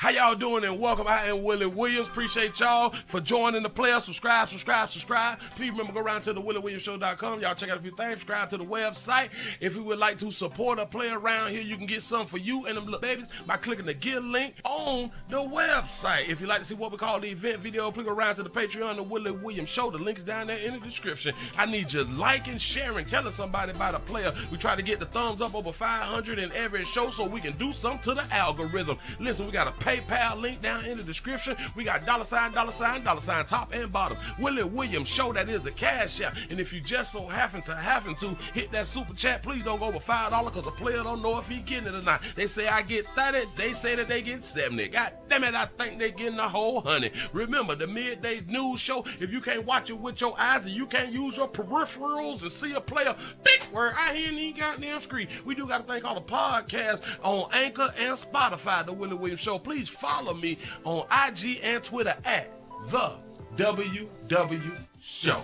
How y'all doing and welcome. I am Willie Williams. Appreciate y'all for joining the player. Subscribe. Please remember, go around to the WillieWilliamsShow.com. Y'all check out a few things. Subscribe to the website. If you would like to support a player around here, you can get something for you and them little babies by clicking the Get link on the website. If you'd like to see what we call the event video, please go around to the Patreon, the Willie Williams Show. The link's down there in the description. I need you liking, sharing, telling somebody about a player. We try to get the thumbs up over 500 in every show so we can do something to the algorithm. Listen, we got a PayPal link down in the description. We got $, top and bottom. Willie Williams Show, that is the cash app. And if you just so happen to hit that super chat, please don't go over $5 because the player don't know if he getting it or not. They say I get 30, they say that they get 70. God damn it, I think they getting the whole 100. Remember, the midday news show, if you can't watch it with your eyes and you can't use your peripherals and see a player, big word, I hear any goddamn screen. We do got a thing called a podcast on Anchor and Spotify, the Willie Williams Show. Please follow me on IG and Twitter at the WW Show.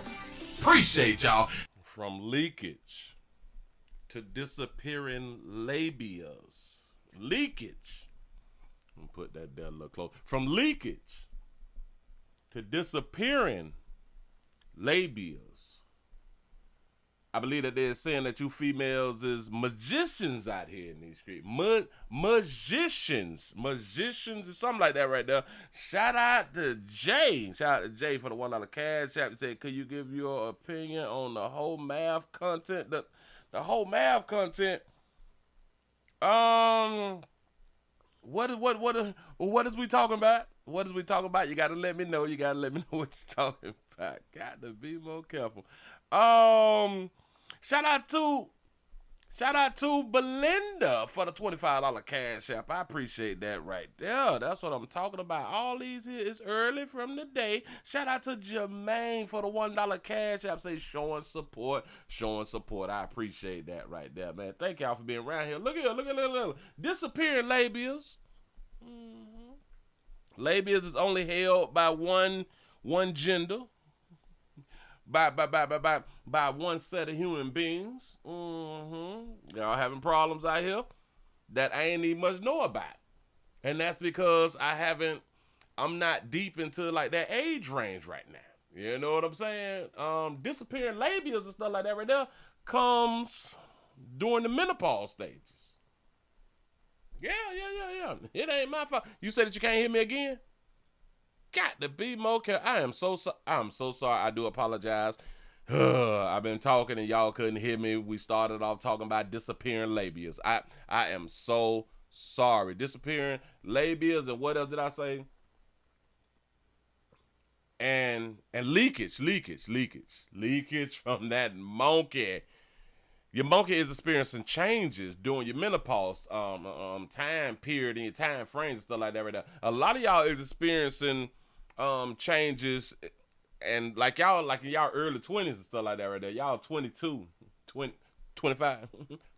Appreciate y'all. From leakage to disappearing labias. Leakage. I'm gonna put that there a little close. From leakage to disappearing labias. I believe that they're saying that you females is magicians out here in these streets. Magicians or something like that right there. Shout out to Jay. Shout out to Jay for the $1 cash app. He said, could you give your opinion on the whole math content? The whole math content. What is we talking about? What is we talking about? You gotta let me know. You gotta let me know what you're talking about. Got to be more careful. Shout out to Belinda for the $25 cash app. I appreciate that right there. That's what I'm talking about. All these here is early from the day. Shout out to Jermaine for the $1 cash app. Say showing support. I appreciate that right there, man. Thank y'all for being around here. Look at disappearing labias. Labias is only held by one gender. By one set of human beings. Y'all having problems out here that I ain't even much know about. And that's because I'm not deep into like that age range right now. You know what I'm saying? Disappearing labias and stuff like that right there comes during the menopause stages. Yeah. It ain't my fault. You said that you can't hear me again? Got to be more careful. I'm so sorry. I do apologize. I've been talking and y'all couldn't hear me. We started off talking about disappearing labias. I am so sorry. Disappearing labias and what else did I say? And leakage from that monkey. Your monkey is experiencing changes during your menopause time period and your time frames and stuff like that right now. A lot of y'all is experiencing changes and like y'all in y'all early 20s and stuff like that right there. Y'all 22, 20, 25,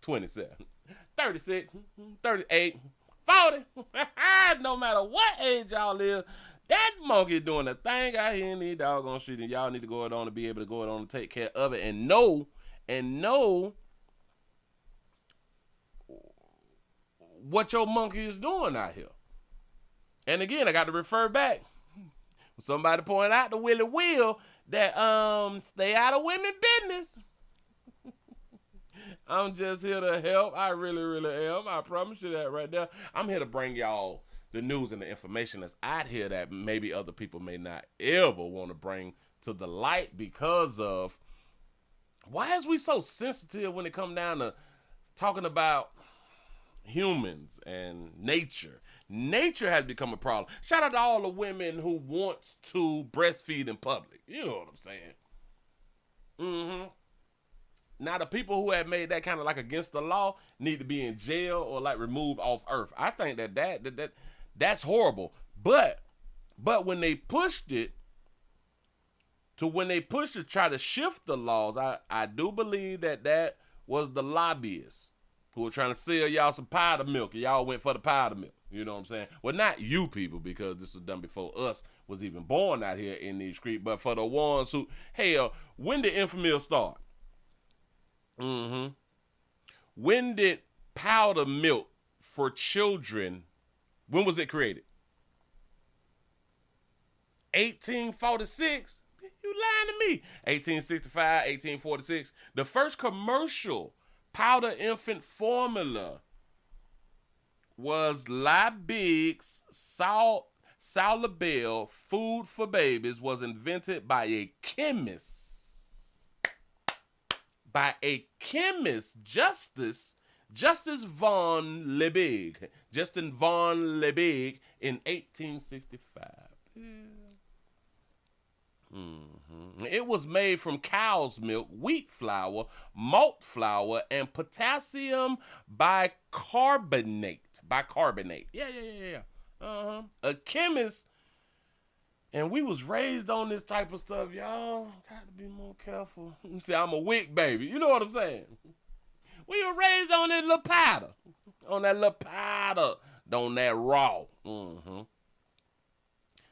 27, 36, 38, 40. No matter what age y'all is, that monkey doing a thing out here in these doggone streets, and y'all need to go it on to be able to go it on and take care of it and know what your monkey is doing out here. And again, I got to refer back. Somebody pointed out to Willie Will that stay out of women's business. I'm just here to help. I really am. I promise you that right there. I'm here to bring y'all the news and the information that's out here that maybe other people may not ever want to bring to the light because of why is we so sensitive when it come down to talking about humans and nature. Nature has become a problem. Shout out to all the women who wants to breastfeed in public. You know what I'm saying? Now the people who have made that kind of like against the law need to be in jail or like removed off earth. I think that's horrible. But when they pushed it to try to shift the laws, I do believe that was the lobbyists who were trying to sell y'all some powder milk, and y'all went for the powder milk. You know what I'm saying? Well, not you people, because this was done before us was even born out here in these streets, but for the ones who, hell, when did Infamil start? When did powder milk for children, when was it created? 1846? You lying to me. 1865, 1846. The first commercial powder infant formula was Liebig's Salabel food for babies, was invented by a chemist. Justus von Liebig. Justin von Liebig in 1865. Yeah. Mm-hmm. It was made from cow's milk, wheat flour, malt flour, and potassium bicarbonate. Yeah. A chemist, and we was raised on this type of stuff, y'all. Got to be more careful. See, I'm a wick baby. You know what I'm saying? We were raised on that little powder. On that raw. Mm-hmm.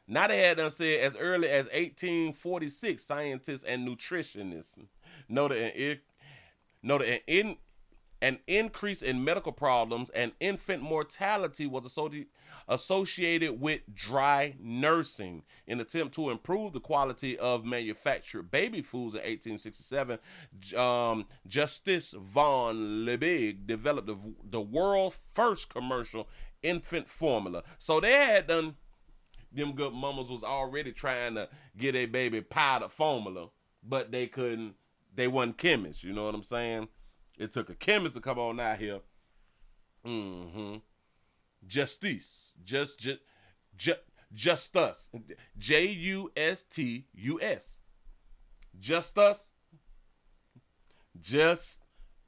Now they had done said as early as 1846, scientists and nutritionists noted an increase in medical problems and infant mortality was associated with dry nursing. In an attempt to improve the quality of manufactured baby foods in 1867, Justus von Liebig developed the world's first commercial infant formula. So they had done... Them good mamas was already trying to get a baby powder formula, but they couldn't. They wasn't chemists. You know what I'm saying? It took a chemist to come on out here. Mm-hmm. Justus. Justus. Justus. Just us. Just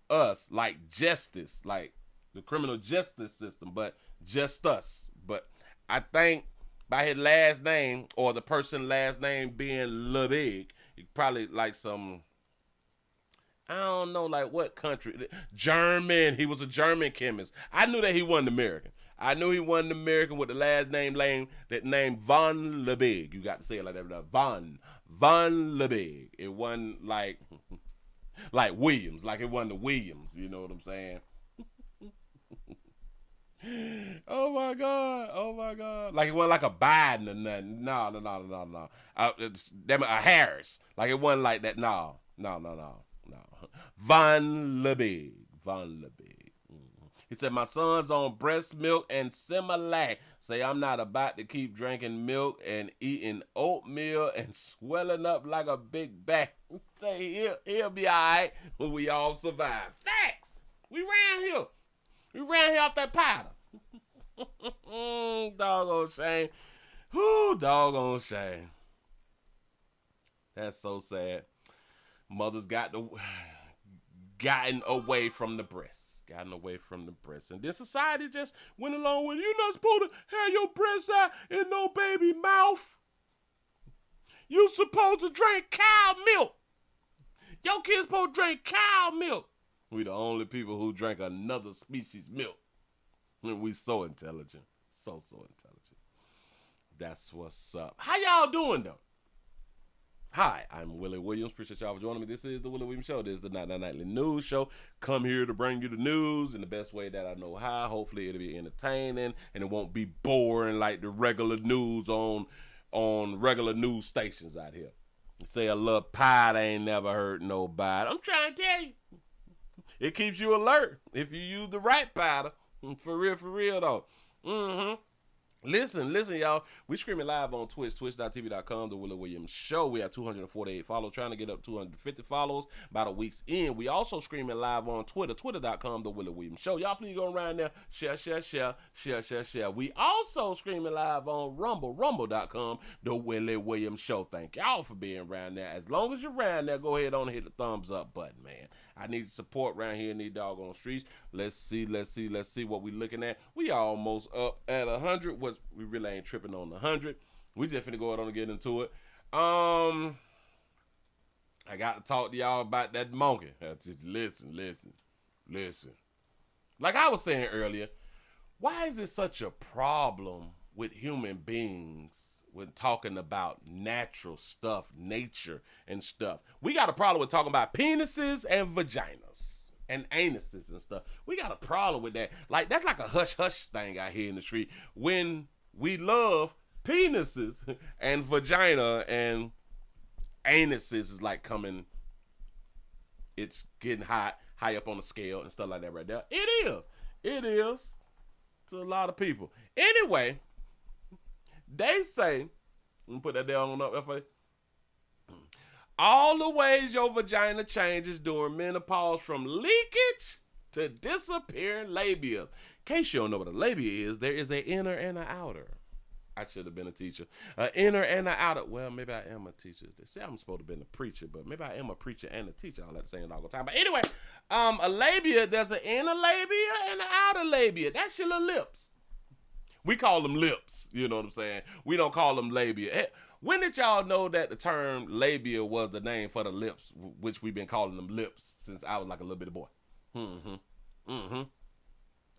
us. Like justice. Like the criminal justice system, but just us. But I think by his last name, or the person's last name being Liebig, probably like some, I don't know, like what country? German. He was a German chemist. I knew that he wasn't American. I knew he wasn't American with the last name that name von Liebig. You got to say it like that. Von Liebig. It wasn't like Williams. Like it wasn't the Williams. You know what I'm saying? Oh my God. Like it wasn't like a Biden or nothing. No. It's a Harris. Like it wasn't like that. No. Von Liebig. Mm-hmm. He said, my son's on breast milk and Similac. Say, I'm not about to keep drinking milk and eating oatmeal and swelling up like a big bag. Say, he'll be all right when we all survive. Facts. We ran here off that powder. Doggone shame. Whoo, doggone shame. That's so sad. Mothers gotten away from the breast. And this society just went along with, you're not supposed to have your breast out in no baby mouth. You supposed to drink cow milk. Your kids supposed to drink cow milk. We the only people who drink another species milk. And we so intelligent. So intelligent. That's what's up. How y'all doing, though? Hi, I'm Willie Williams. Appreciate y'all for joining me. This is the Willie Williams Show. This is the Nightly News Show. Come here to bring you the news in the best way that I know how. Hopefully it'll be entertaining and it won't be boring like the regular news on regular news stations out here. Say a little pie ain't never hurt nobody. I'm trying to tell you. It keeps you alert if you use the right powder. For real though. Mm-hmm. Listen, y'all. We streaming live on Twitch, twitch.tv.com, The Willie Williams Show. We have 248 followers, trying to get up 250 followers by the week's end. We also streaming live on Twitter, twitter.com, The Willie Williams Show. Y'all please go around there, share. We also streaming live on Rumble, rumble.com, The Willie Williams Show. Thank y'all for being around there. As long as you're around there, go ahead on and hit the thumbs up button, man. I need support around here in these doggone streets. Let's see what we looking at. We almost up at 100. We really ain't tripping on the 100. We just finna go ahead on and get into it. I got to talk to y'all about that monkey. Just listen. Like I was saying earlier, why is it such a problem with human beings when talking about natural stuff, nature and stuff? We got a problem with talking about penises and vaginas and anuses and stuff. We got a problem with that. Like, that's like a hush-hush thing out here in the street. When we love Penises and vagina and anuses is like coming. It's getting high up on the scale and stuff like that right there. It is to a lot of people. Anyway, they say, let me put that down up for you. All the ways your vagina changes during menopause, from leakage to disappearing labia. In case you don't know what a labia is, there is an inner and an outer. I should have been a teacher. An inner and an outer. Well, maybe I am a teacher. They say I'm supposed to have been a preacher, but maybe I am a preacher and a teacher all at the same time. But anyway, a labia, there's an inner labia and an outer labia. That's your little lips. We call them lips. You know what I'm saying? We don't call them labia. When did y'all know that the term labia was the name for the lips, which we've been calling them lips since I was like a little bitty boy?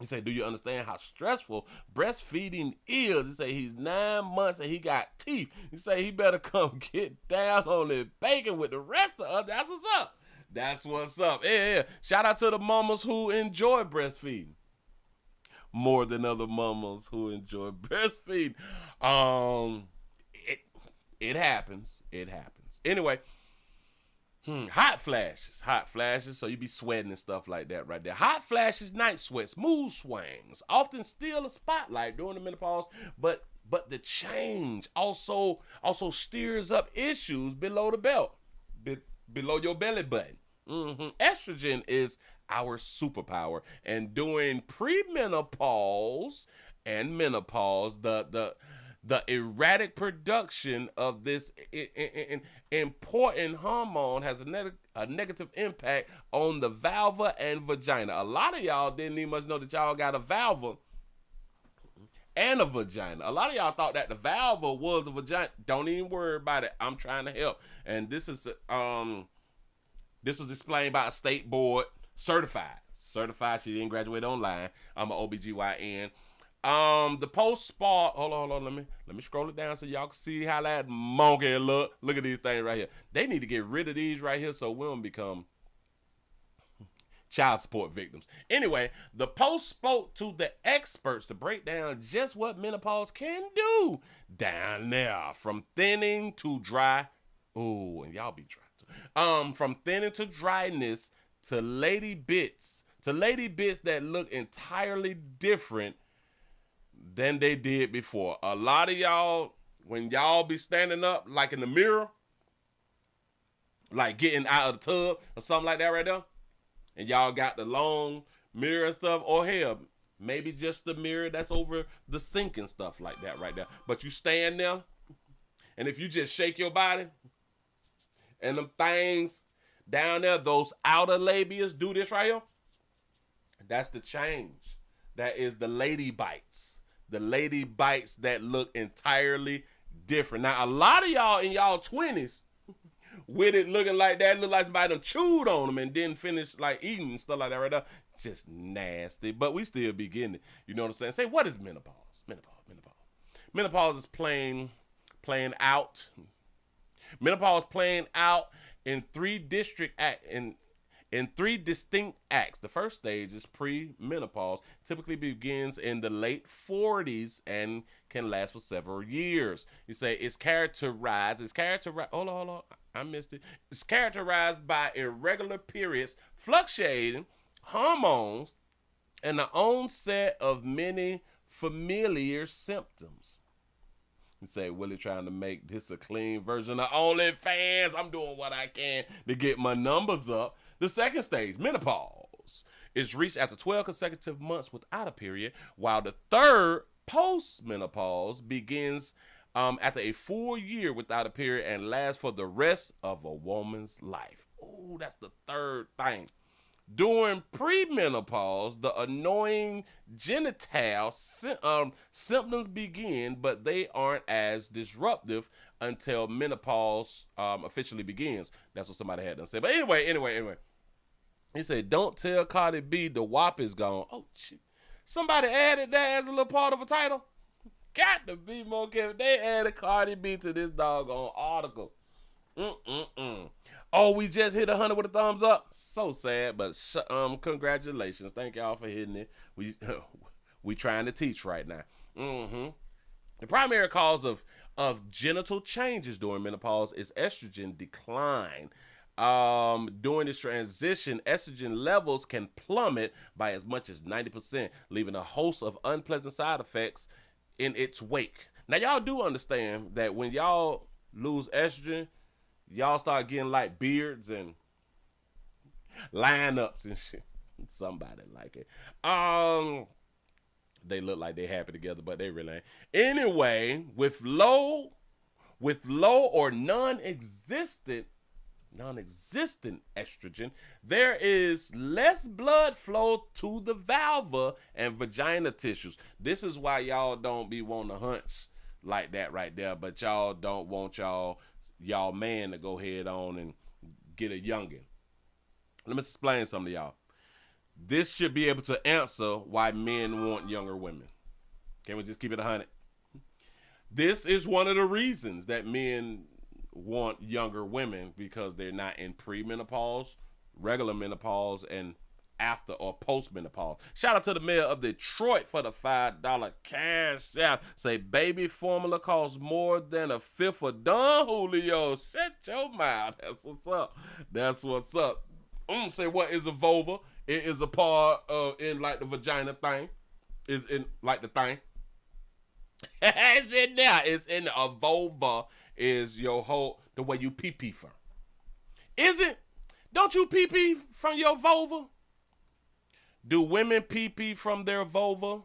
He said, do you understand how stressful breastfeeding is? He said he's 9 months and he got teeth. He said he better come get down on the bacon with the rest of us. That's what's up. That's what's up. Yeah. Shout out to the mamas who enjoy breastfeeding more than other mamas who enjoy breastfeeding. It happens. Anyway, hot flashes. So you be sweating and stuff like that right there. Hot flashes, night sweats, mood swings, often steal a spotlight during the menopause, but the change also steers up issues below the belt, below your belly button. Estrogen is our superpower, and during premenopause and menopause, the erratic production of this important hormone has a negative impact on the vulva and vagina. A lot of y'all didn't even much know that y'all got a vulva and a vagina. A lot of y'all thought that the vulva was the vagina. Don't even worry about it. I'm trying to help. And this was explained by a state board certified. She didn't graduate online. I'm an OBGYN. The post-spa, hold on, let me scroll it down so y'all can see how that monkey look. Look at these things right here. They need to get rid of these right here so we don't become child support victims. Anyway, the post spoke to the experts to break down just what menopause can do down there, from thinning to dry. Ooh, and y'all be dry too. From thinning to dryness to lady bits that look entirely different than they did before. A lot of y'all, when y'all be standing up like in the mirror, like getting out of the tub or something like that right there, and y'all got the long mirror and stuff, or hell, maybe just the mirror that's over the sink and stuff like that right there. But you stand there, and if you just shake your body, and them things down there, those outer labias do this right here, that's the change. That is the lady bites. The lady bites that look entirely different. Now, a lot of y'all in y'all 20s with it looking like that, look like somebody done chewed on them and didn't finish like eating and stuff like that right there. Just nasty, but we still be getting it. You know what I'm saying? Say, what is menopause? Menopause is playing out. Menopause playing out in three distinct acts. The first stage is pre-menopause, typically begins in the late 40s and can last for several years. You say it's characterized, hold on, I missed it. It's characterized by irregular periods, fluctuating hormones, and the onset of many familiar symptoms. You say, Willie trying to make this a clean version of OnlyFans. I'm doing what I can to get my numbers up. The second stage, menopause, is reached after 12 consecutive months without a period, while the third, post-menopause, begins after a full year without a period and lasts for the rest of a woman's life. Ooh, that's the third thing. During premenopause, the annoying genital symptoms begin, but they aren't as disruptive until menopause officially begins. That's what somebody had to say. But anyway. He said, don't tell Cardi B the WAP is gone. Oh, shit. Somebody added that as a little part of a title? Got to be more careful. They added Cardi B to this doggone article. Oh, we just hit 100 with a thumbs up. So sad, but congratulations. Thank y'all for hitting it. We trying to teach right now. The primary cause of genital changes during menopause is estrogen decline. During this transition, estrogen levels can plummet by as much as 90%, leaving a host of unpleasant side effects in its wake. Now, y'all do understand that when y'all lose estrogen, y'all start getting like beards and lineups and shit. Somebody like it. They look like they happy together, but they really ain't. Anyway, with low or non-existent estrogen, there is less blood flow to the vulva and vagina tissues. This is why y'all don't be wanting to hunch like that right there, but y'all don't want y'all man to go head on and get a youngin. Let me explain something to y'all. This should be able to answer why men want younger women. Can we just keep it 100? This is one of the reasons that men want younger women, because they're not in premenopause, regular menopause, and after or post-menopause. Shout out to the mayor of Detroit for the $5 cash out. Say baby formula costs more than a fifth of Don Julio. Shut your mouth. That's what's up. That's what's up. Say what is a vulva? It is a part of in like the vagina thing. Is in like the thing. It's in there. It's in a vulva is your whole the way you pee from. Is it? Don't you pee from your vulva? Do women pee from their vulva?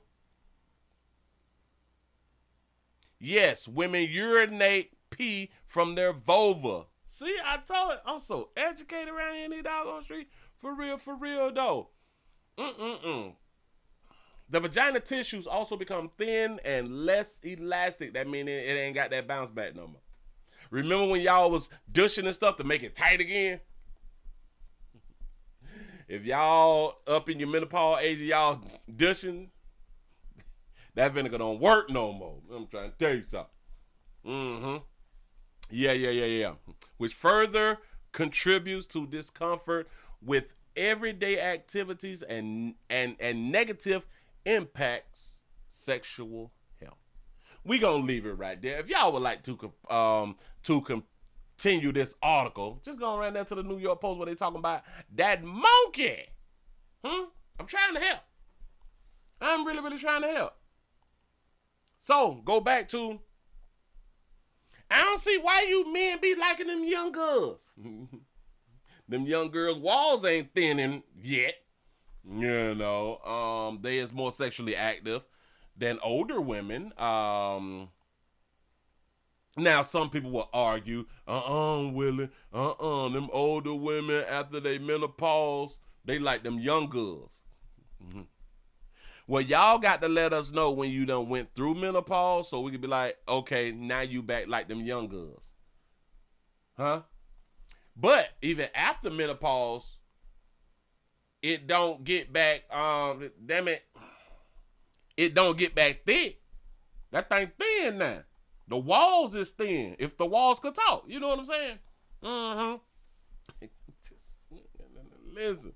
Yes, women urinate pee from their vulva. See, I told it. I'm so educated around here in the doggone street. For real though. The vagina tissues also become thin and less elastic. That means it ain't got that bounce back no more. Remember when y'all was douching and stuff to make it tight again? If y'all up in your menopause age, y'all douching, that vinegar don't work no more. I'm trying to tell you something. Yeah. Which further contributes to discomfort with everyday activities and negative impacts sexual health. We gonna leave it right there. If y'all would like to continue this article, just go right there to the New York Post where they talking about that monkey. I'm trying to help. I'm really trying to help. So go back to, I don't see why you men be liking them young girls. Them young girls' walls ain't thinning yet. You know, they is more sexually active than older women. Now some people will argue, Willie, them older women after they menopause, they like them young girls. Well, y'all got to let us know when you done went through menopause so we can be like, okay, now you back like them young girls. Huh? But even after menopause, it don't get back, it don't get back thick. That thing thin now. The walls is thin. If the walls could talk, you know what I'm saying? Just listen.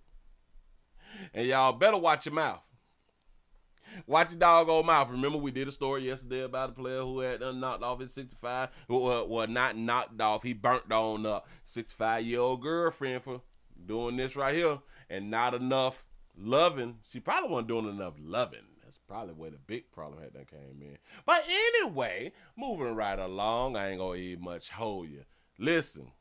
And y'all better watch your mouth. Watch your doggone mouth. Remember we did a story yesterday about a player who had knocked off his 65. Well, not knocked off. He burnt on up 65-year-old girlfriend for doing this right here. And not enough loving. She probably wasn't doing enough loving. That's probably where the big problem had that came in. But anyway, moving right along. I ain't going to even much hold you. Listen.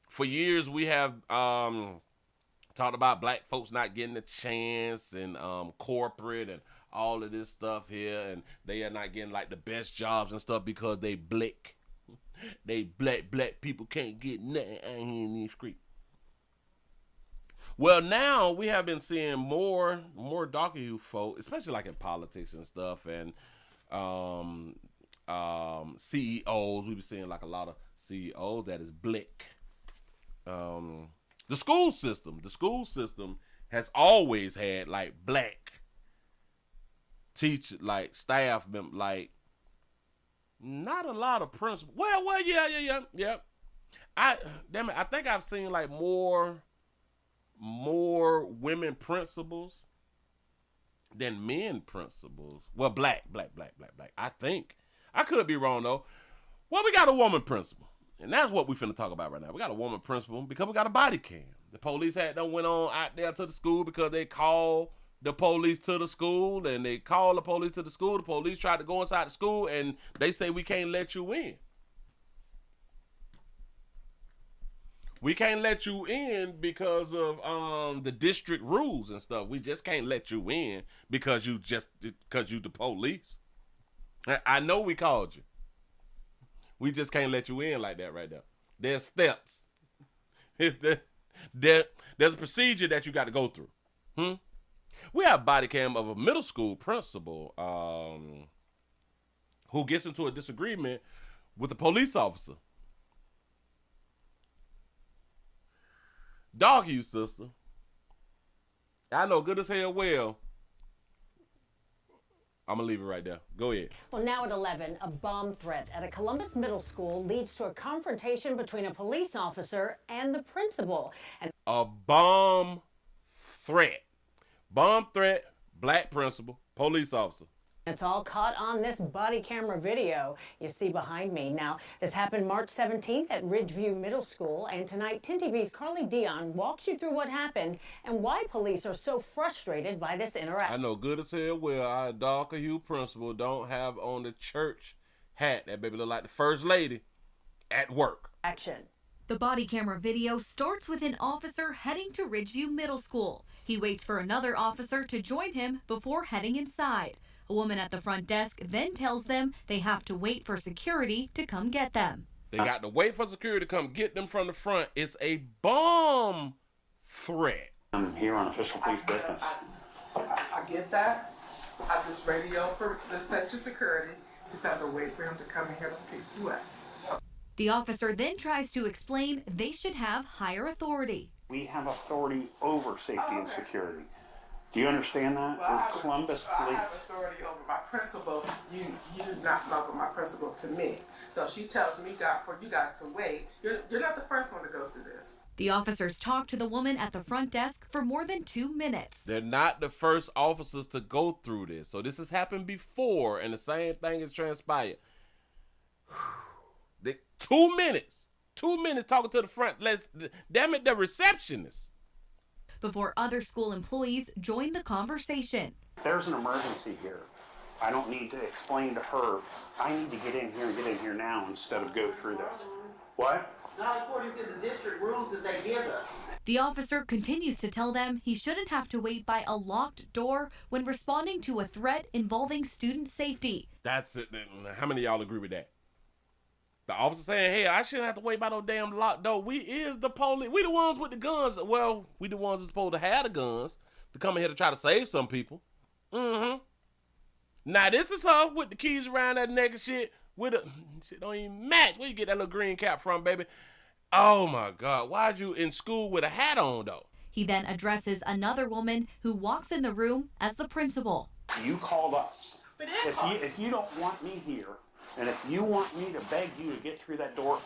For years we have talked about black folks not getting a chance and corporate and all of this stuff here, and they are not getting like the best jobs and stuff because they black. They black people can't get nothing out here in these streets. Well, now we have been seeing more darker hue folk, especially like in politics and stuff, and CEOs. We've been seeing like a lot of CEOs that is black. The school system has always had like black teacher, like staff members, like not a lot of principals. Well, yeah. I think I've seen like more women principals than men principals. Well, black. I think. I could be wrong, though. Well, we got a woman principal. And that's what we finna talk about right now. We got a woman principal because we got a body cam. The police had done went on out there to the school because they called the police to the school, and they called the police to the school. The police tried to go inside the school, and they say, we can't let you in. We can't let you in because of the district rules and stuff. We just can't let you in because you the police. I know we called you. We just can't let you in like that right there. There's steps. There's a procedure that you got to go through. We have body cam of a middle school principal who gets into a disagreement with a police officer. Dog you, sister. I know good as hell well. I'm going to leave it right there. Go ahead. Well, now at 11, a bomb threat at a Columbus middle school leads to a confrontation between a police officer and the principal. And a bomb threat. Bomb threat, black principal, police officer. It's all caught on this body camera video you see behind me. Now, this happened March 17th at Ridgeview Middle School, and tonight 10 TV's Carly Dion walks you through what happened and why police are so frustrated by this interaction. I know good as hell well our darker hue principal don't have on the church hat. That baby look like the first lady at work. Action. The body camera video starts with an officer heading to Ridgeview Middle School. He waits for another officer to join him before heading inside. A woman at the front desk then tells them they have to wait for security to come get them. They got to wait for security to come get them from the front. It's a bomb threat. I'm here on official police business. I get that. I just radio for the Central Security. Just have to wait for him to come in here to pick you up. The officer then tries to explain they should have higher authority. We have authority over safety and security. Do you understand that? Well, We're Columbus I Police. have authority over my principal. You not over my principal to me. So she tells me for you guys to wait. You're not the first one to go through this. The officers talk to the woman at the front desk for more than 2 minutes. They're not the first officers to go through this. So this has happened before, and the same thing has transpired. 2 minutes. 2 minutes talking to the front. Damn it, the receptionist. Before other school employees join the conversation. If there's an emergency here, I don't need to explain to her, I need to get in here now instead of go through this. What? Not according to the district rules that they give us. The officer continues to tell them he shouldn't have to wait by a locked door when responding to a threat involving student safety. That's it. How many of y'all agree with that? The officer saying, hey, I shouldn't have to wait by no damn locked door. We is the police. We the ones with the guns. Well, we the ones that's supposed to have the guns to come in here to try to save some people. Now, this is her with the keys around that neck and shit. Shit don't even match. Where you get that little green cap from, baby? Oh, my God. Why'd you in school with a hat on, though? He then addresses another woman who walks in the room as the principal. You called us. If you don't want me here, and if you want me to beg you to get through that door,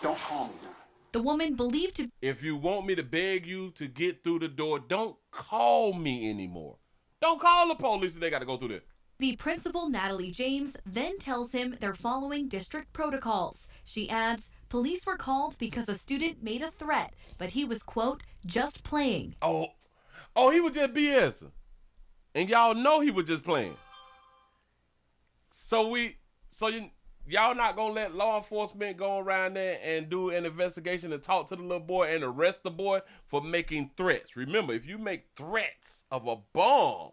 don't call me now. The woman believed to If you want me to beg you to get through the door, don't call me anymore. Don't call the police and they got to go through this. be Principal Natalie James then tells him they're following district protocols. She adds, police were called because a student made a threat, but he was, quote, just playing. Oh, he was just BSing. And y'all know he was just playing. Y'all not gonna let law enforcement go around there and do an investigation and talk to the little boy and arrest the boy for making threats. Remember, if you make threats of a bomb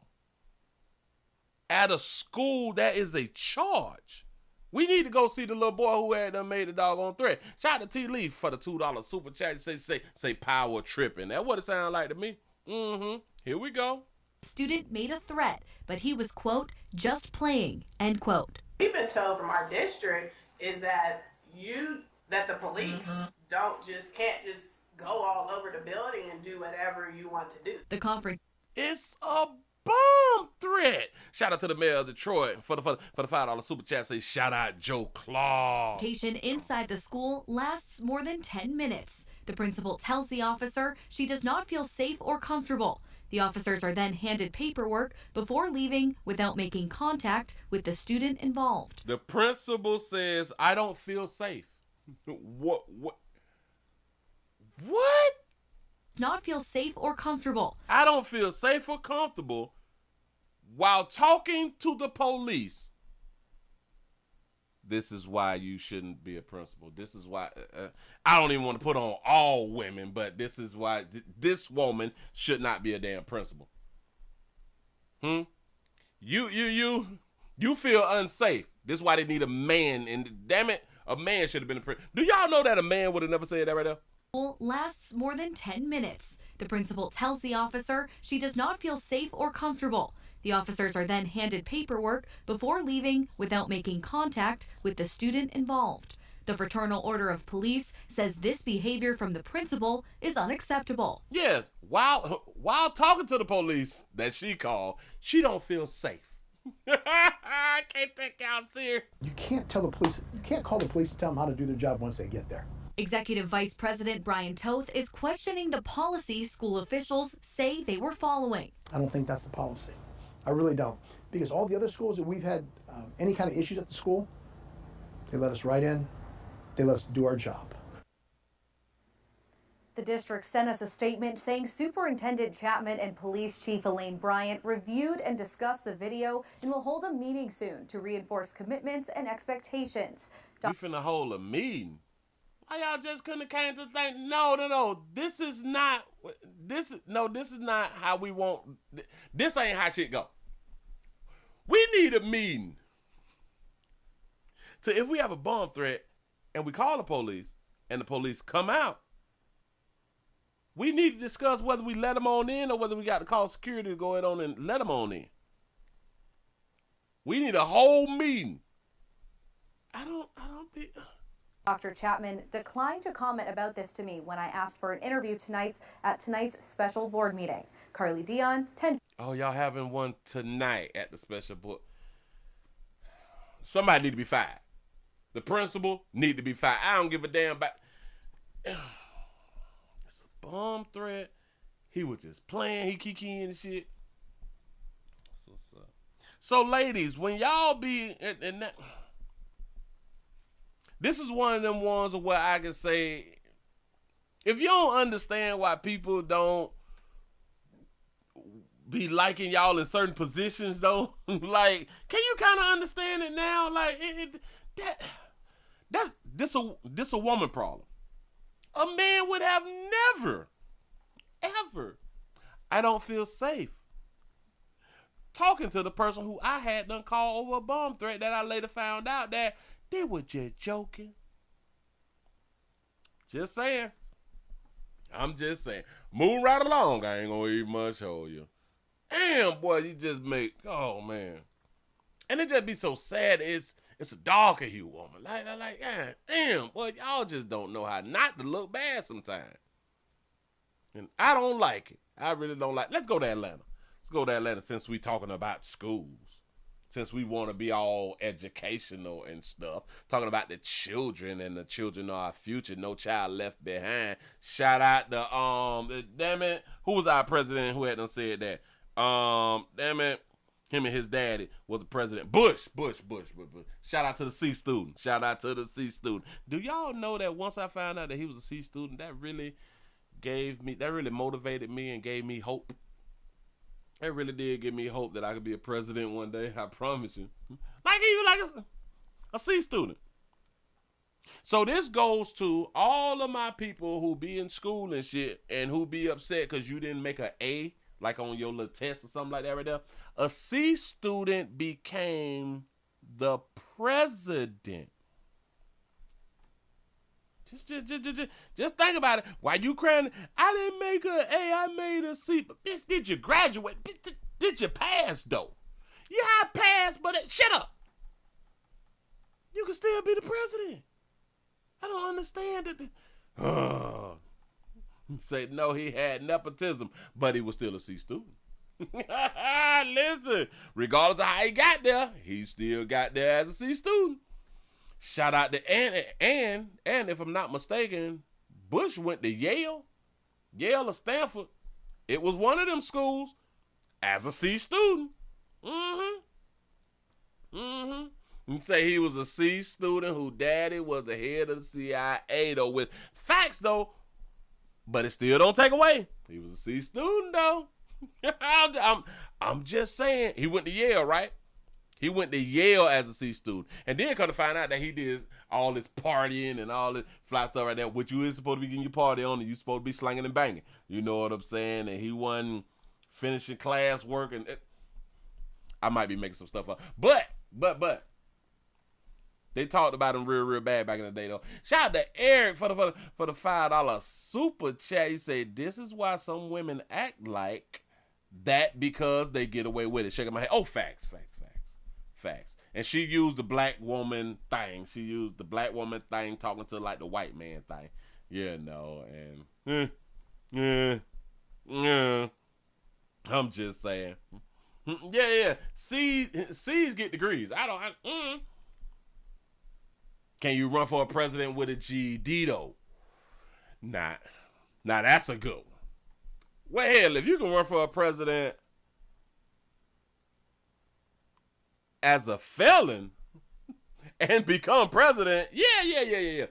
at a school, that is a charge. We need to go see the little boy who had done made the doggone threat. Shout out to T. Lee for the $2 super chat. Say power tripping. That's what it sounds like to me. Here we go. Student made a threat, but he was, quote, just playing, end quote. We've been told from our district is that the police can't just go all over the building and do whatever you want to do. The conference. It's a bomb threat. Shout out to the mayor of Detroit for the $5 super chat. Say shout out Joe Claw. Confrontation inside the school lasts more than 10 minutes. The principal tells the officer she does not feel safe or comfortable. The officers are then handed paperwork before leaving without making contact with the student involved. The principal says, I don't feel safe. What? Not feel safe or comfortable. I don't feel safe or comfortable while talking to the police. This is why you shouldn't be a principal. This is why I don't even want to put on all women, but this is why this woman should not be a damn principal. You feel unsafe. This is why they need a man, and damn it, a man should have been a principal. Do y'all know that a man would have never said that right there? Lasts more than 10 minutes. The principal tells the officer she does not feel safe or comfortable. The officers are then handed paperwork before leaving without making contact with the student involved. The Fraternal Order of Police says this behavior from the principal is unacceptable. Yes, while talking to the police that she called, she don't feel safe. I can't take y'all serious. You can't tell the police, you can't call the police to tell them how to do their job once they get there. Executive Vice President Brian Toth is questioning the policy school officials say they were following. I don't think that's the policy. I really don't. Because all the other schools that we've had any kind of issues at the school, they let us right in, they let us do our job. The district sent us a statement saying Superintendent Chapman and Police Chief Elaine Bryant reviewed and discussed the video and will hold a meeting soon to reinforce commitments and expectations. We finna hold a meeting. Why y'all just couldn't have came to think? No. This is not how we want. This ain't how shit go. We need a meeting. So if we have a bomb threat and we call the police and the police come out, we need to discuss whether we let them on in or whether we got to call security to go in on and let them on in. We need a whole meeting. Dr. Chapman declined to comment about this to me when I asked for an interview at tonight's special board meeting. Carly Dion, 10. Oh, y'all having one tonight at the special board. Somebody need to be fired. The principal need to be fired. I don't give a damn about. It's a bomb threat. He was just playing. He kikiing and shit. That's what's up. So, ladies, when y'all be in that. This is one of them ones where I can say, if you don't understand why people don't be liking y'all in certain positions, though, like, can you kind of understand it now? Like, this a woman problem. A man would have never, ever. I don't feel safe talking to the person who I had done call over a bomb threat that I later found out that they were just joking. Just saying. I'm just saying. Move right along. I ain't gonna even much hold you. Damn, boy, you just make, oh, man. And it just be so sad. It's a darker hue woman. Like, damn, boy, y'all just don't know how not to look bad sometimes. And I don't like it. I really don't like it. Let's go to Atlanta. Let's go to Atlanta since we talking about schools. Since we want to be all educational and stuff, talking about the children and the children are our future, no child left behind. Shout out to damn it, who was our president who had done said that? Damn it, him and his daddy was the president. Bush. Shout out to the C student. Shout out to the C student. Do y'all know that once I found out that he was a C student, that really motivated me and gave me hope. It really did give me hope that I could be a president one day. I promise you. Like a C student. So this goes to all of my people who be in school and shit and who be upset because you didn't make an A, like on your little test or something like that right there. A C student became the president. Just think about it. Why you crying? I didn't make an A, I made a C. But bitch, did you graduate? Bitch, did you pass though? Yeah, I passed, but shut up. You can still be the president. I don't understand it. Say no, he had nepotism, but he was still a C student. Listen, regardless of how he got there, he still got there as a C student. Shout out to and if I'm not mistaken, Bush went to Yale or Stanford. It was one of them schools as a C student. You say he was a C student who daddy was the head of the CIA, though, with facts, though. But it still don't take away. He was a C student, though. I'm just saying. He went to Yale, right? He went to Yale as a C student. And then come to find out that he did all this partying and all this fly stuff right there, which you is supposed to be getting your party on, and you supposed to be slanging and banging. You know what I'm saying? And he wasn't finishing class work. And I might be making some stuff up. But. They talked about him real bad back in the day, though. Shout out to Eric for the $5 super chat. He said, this is why some women act like that because they get away with it. Shaking my head. Oh, facts. And she used the black woman thing. She used the black woman thing talking to like the white man thing. And I'm just saying. Yeah. C's get degrees. Can you run for a president with a GED, though? Nah, that's a good one. Well, hell, if you can run for a president as a felon and become president, yeah.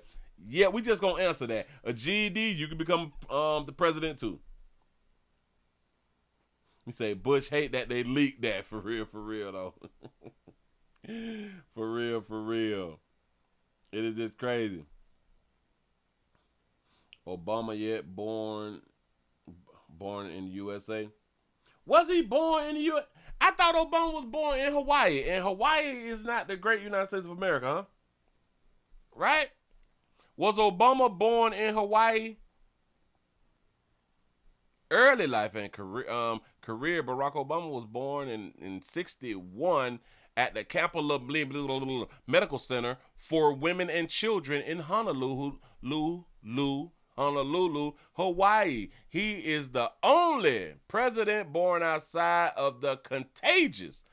Yeah, we just gonna answer that. A GED, you can become the president, too. You say, Bush hate that they leaked that. For real, though. For real. It is just crazy. Obama born in the USA. Was he born in the USA? I thought Obama was born in Hawaii. And Hawaii is not the great United States of America, huh? Right? Was Obama born in Hawaii? Early life and career, Barack Obama was born in 61 at the Campbell Medical Center for Women and Children in Honolulu, Hawaii. He is the only president born outside of the contagious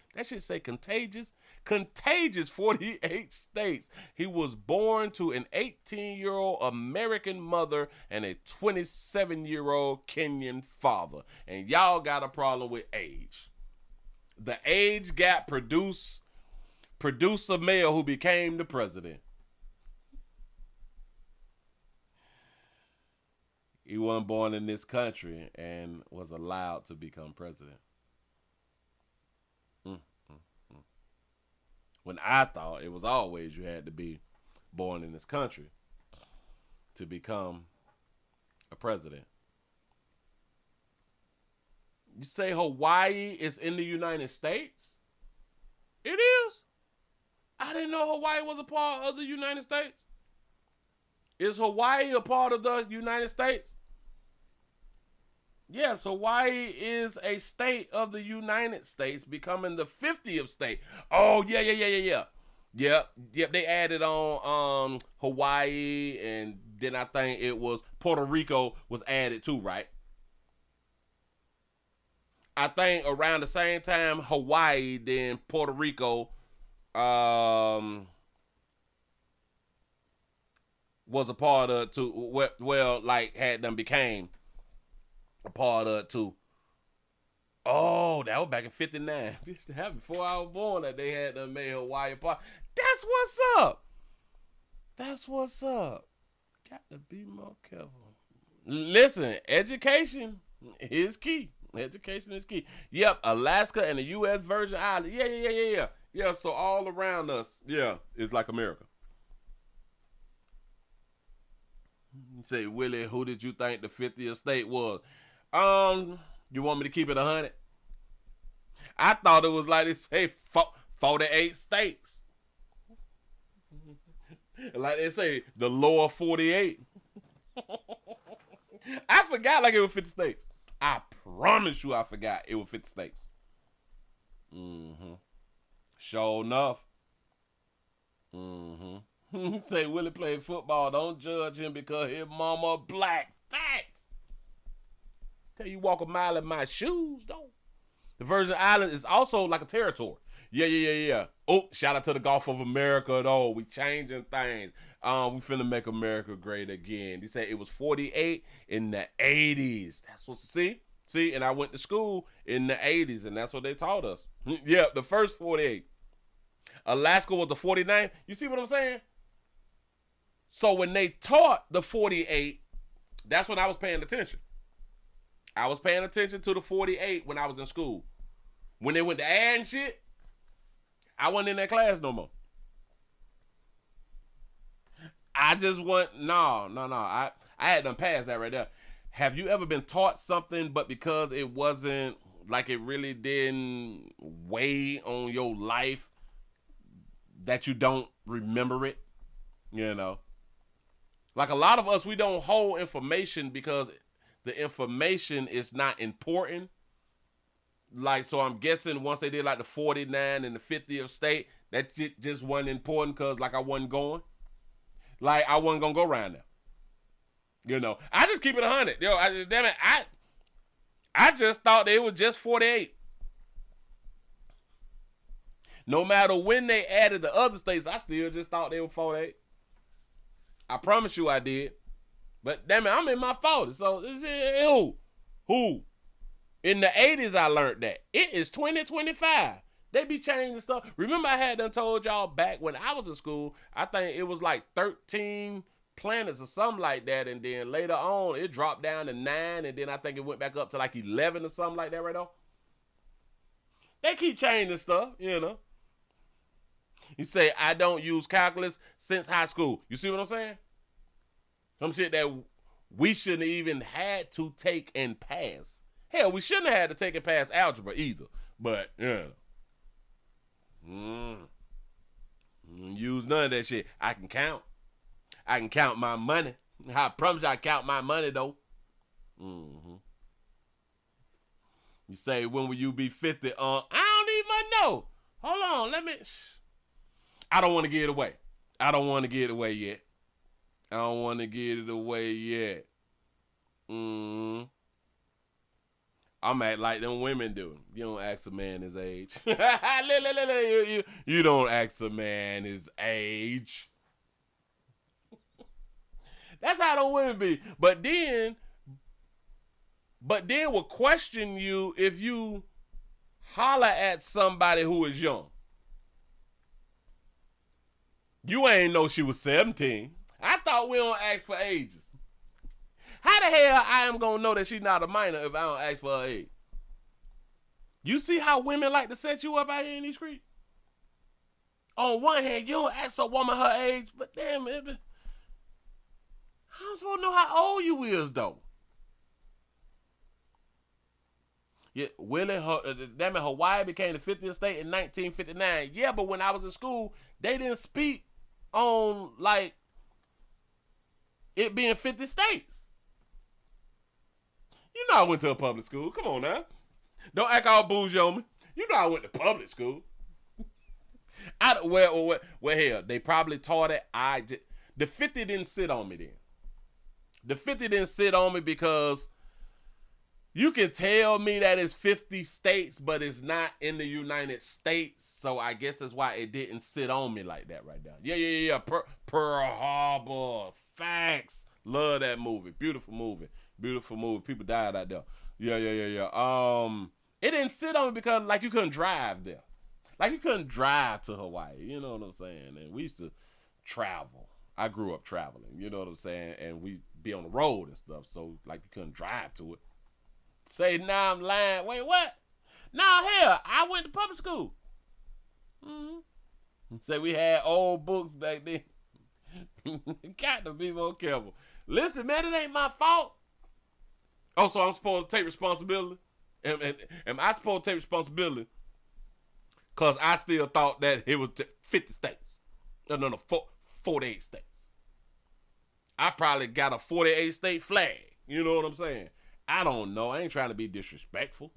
48 states. He was born to an 18-year-old American mother and a 27-year-old Kenyan father. And y'all got a problem with age. The age gap produced a male who became the president. He wasn't born in this country and was allowed to become president. When I thought it was always you had to be born in this country to become a president. You say Hawaii is in the United States? It is. I didn't know Hawaii was a part of the United States. Is Hawaii a part of the United States? Yes, Hawaii is a state of the United States, becoming the 50th state. Oh, yeah. Yep, they added on Hawaii, and then I think it was Puerto Rico was added too, right? I think around the same time Hawaii, then Puerto Rico was a part of it too. Well, like had them became a part of it too. Oh, that was back in 59. Before I was born, that they had them made Hawaii a part. That's what's up. Got to be more careful. Listen, education is key. Education is key. Yep, Alaska and the U.S. Virgin Islands. Yeah. Yeah, so all around us, it's like America. You say, Willie, who did you think the 50th state was? You want me to keep it 100? I thought it was like they say 48 states. Like they say, the lower 48. I forgot like it was 50 states. I promise you I forgot it was 50 states. Sure enough. Say Willie played football. Don't judge him because his mama black. Facts. Tell you walk a mile in my shoes, though. The Virgin Islands is also like a territory. Yeah. Oh, shout out to the Gulf of America, though. We changing things. We finna make America great again. They say it was 48 in the 80s. That's what, see? See, and I went to school in the 80s, and that's what they taught us. Yeah, the first 48. Alaska was the 49th. You see what I'm saying? So when they taught the 48, that's when I was paying attention. I was paying attention to the 48 when I was in school. When they went to add and shit, I wasn't in that class no more. I just went, no. I had done passed that right there. Have you ever been taught something, but because it wasn't, like it really didn't weigh on your life, that you don't remember it? You know? Like a lot of us, we don't hold information because the information is not important. Like, so I'm guessing once they did like the 49 and the 50th state, that shit just wasn't important because like I wasn't going. Like I wasn't gonna go around there. You know, I just keep it 100. Yo, I just thought they was just 48. No matter when they added the other states, I still just thought they were 48. I promise you I did. But damn it, I'm in my 40s. So who? In the 80s I learned that. It is 2025. They be changing stuff. Remember I had done told y'all back when I was in school, I think it was like 13 planets or something like that, and then later on it dropped down to 9, and then I think it went back up to like 11 or something like that right now. They keep changing stuff, you know. You say, I don't use calculus since high school. You see what I'm saying? Some shit that we shouldn't even had to take and pass. Hell, we shouldn't have had to take and pass algebra either. But, yeah. Use none of that shit. I can count. I can count my money. I promise you I count my money, though. You say, when will you be 50? I don't even know. Hold on, let me... I don't want to give it away. I don't want to give it away yet. I'm act like them women do. You don't ask a man his age. You don't ask a man his age. That's how them women be. But then will question you if you holler at somebody who is young. You ain't know she was 17. I thought we don't ask for ages. How the hell I am going to know that she's not a minor if I don't ask for her age? You see how women like to set you up out here in these streets? On one hand, you don't ask a woman her age, but damn, how am I supposed to know how old you is, though? Yeah, Willie, damn it, Hawaii became the 50th state in 1959. Yeah, but when I was in school, they didn't speak on, like, it being 50 states. You know I went to a public school. Come on now. Don't act all bougie on me. You know I went to public school. Well, hell, they probably taught it. The 50 didn't sit on me then. The 50 didn't sit on me because you can tell me that it's 50 states, but it's not in the United States. So I guess that's why it didn't sit on me like that right now. Yeah. Pearl Harbor. Facts. Love that movie. Beautiful movie. People died out there. Yeah. It didn't sit on me because, like, you couldn't drive there. Like, you couldn't drive to Hawaii. You know what I'm saying? And we used to travel. I grew up traveling. You know what I'm saying? And we be on the road and stuff. So, like, you couldn't drive to it. Say, nah, I'm lying. Wait, what? Nah, hell, I went to public school. Say we had old books back then. Got to be more careful. Listen, man, it ain't my fault. Oh, so I'm supposed to take responsibility? Am I supposed to take responsibility? Because I still thought that it was 50 states. No, 48 states. I probably got a 48 state flag. You know what I'm saying? I don't know. I ain't trying to be disrespectful.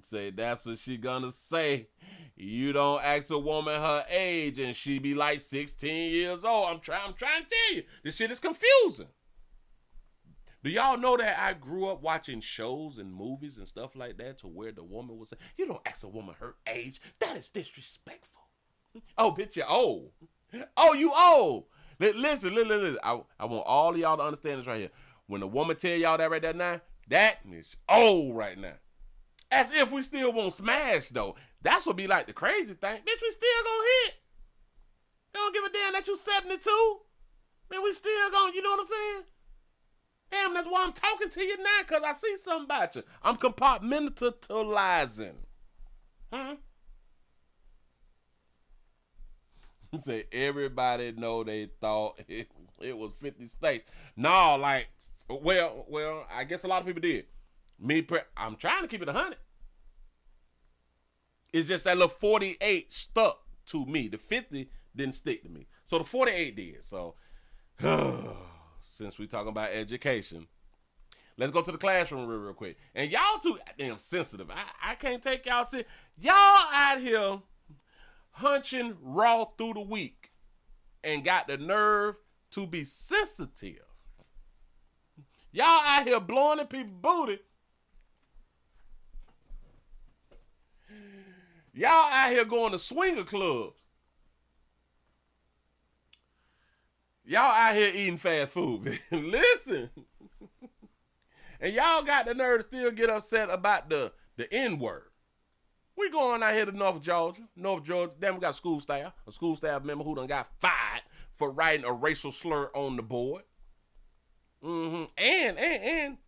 Say that's what she gonna say. You don't ask a woman her age and she be like 16 years old. I'm trying to tell you. This shit is confusing. Do y'all know that I grew up watching shows and movies and stuff like that to where the woman would say, you don't ask a woman her age. That is disrespectful. Oh, bitch, you're old. Oh, you old. Listen. I want all of y'all to understand this right here. When a woman tell y'all that right there now, that is old right now. As if we still won't smash, though. That's what be like the crazy thing. Bitch, we still gonna hit. They don't give a damn that you 72. Man, we still gonna, you know what I'm saying? Damn, that's why I'm talking to you now, because I see something about you. I'm compartmentalizing. Say everybody know they thought it was 50 states. No, like, well, I guess a lot of people did. I'm trying to keep it 100. It's just that little 48 stuck to me. The 50 didn't stick to me. So the 48 did. So since we talking about education, let's go to the classroom real quick. And y'all too damn sensitive. I can't take y'all serious. Y'all out here hunching raw through the week and got the nerve to be sensitive. Y'all out here blowing at people's booty. Y'all out here going to swinger clubs. Y'all out here eating fast food. Listen. And y'all got the nerve to still get upset about the N-word. We going out here to North Georgia. Then we got a school staff member who done got fired for writing a racial slur on the board. And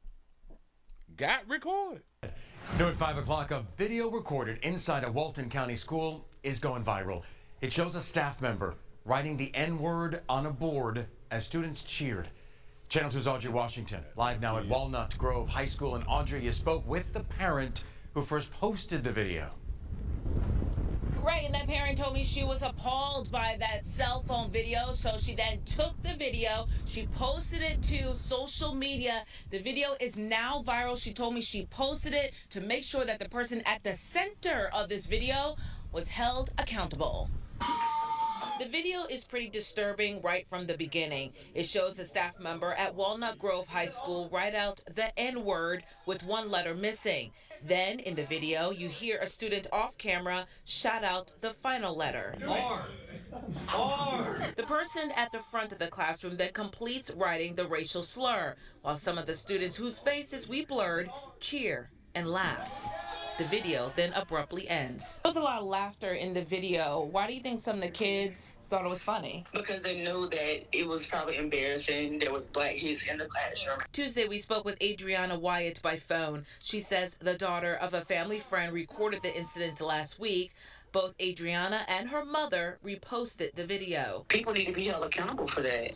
got recorded. Noon at 5 o'clock, a video recorded inside a Walton County school is going viral. It shows a staff member writing the N-word on a board as students cheered. Channel 2's Audrey Washington, live now at Walnut Grove High School. And Audrey, you spoke with the parent who first posted the video. Right, and that parent told me she was appalled by that cell phone video, so she then took the video, she posted it to social media. The video is now viral. She told me she posted it to make sure that the person at the center of this video was held accountable. The video is pretty disturbing right from the beginning. It shows a staff member at Walnut Grove High School write out the N-word with one letter missing. Then, in the video, you hear a student off camera shout out the final letter. The person at the front of the classroom then completes writing the racial slur, while some of the students whose faces we blurred cheer and laugh. The video then abruptly ends. There was a lot of laughter in the video. Why do you think some of the kids thought it was funny? Because they knew that it was probably embarrassing. There was black kids in the classroom. Tuesday, we spoke with Adriana Wyatt by phone. She says the daughter of a family friend recorded the incident last week. Both Adriana and her mother reposted the video. People need to be held accountable for that.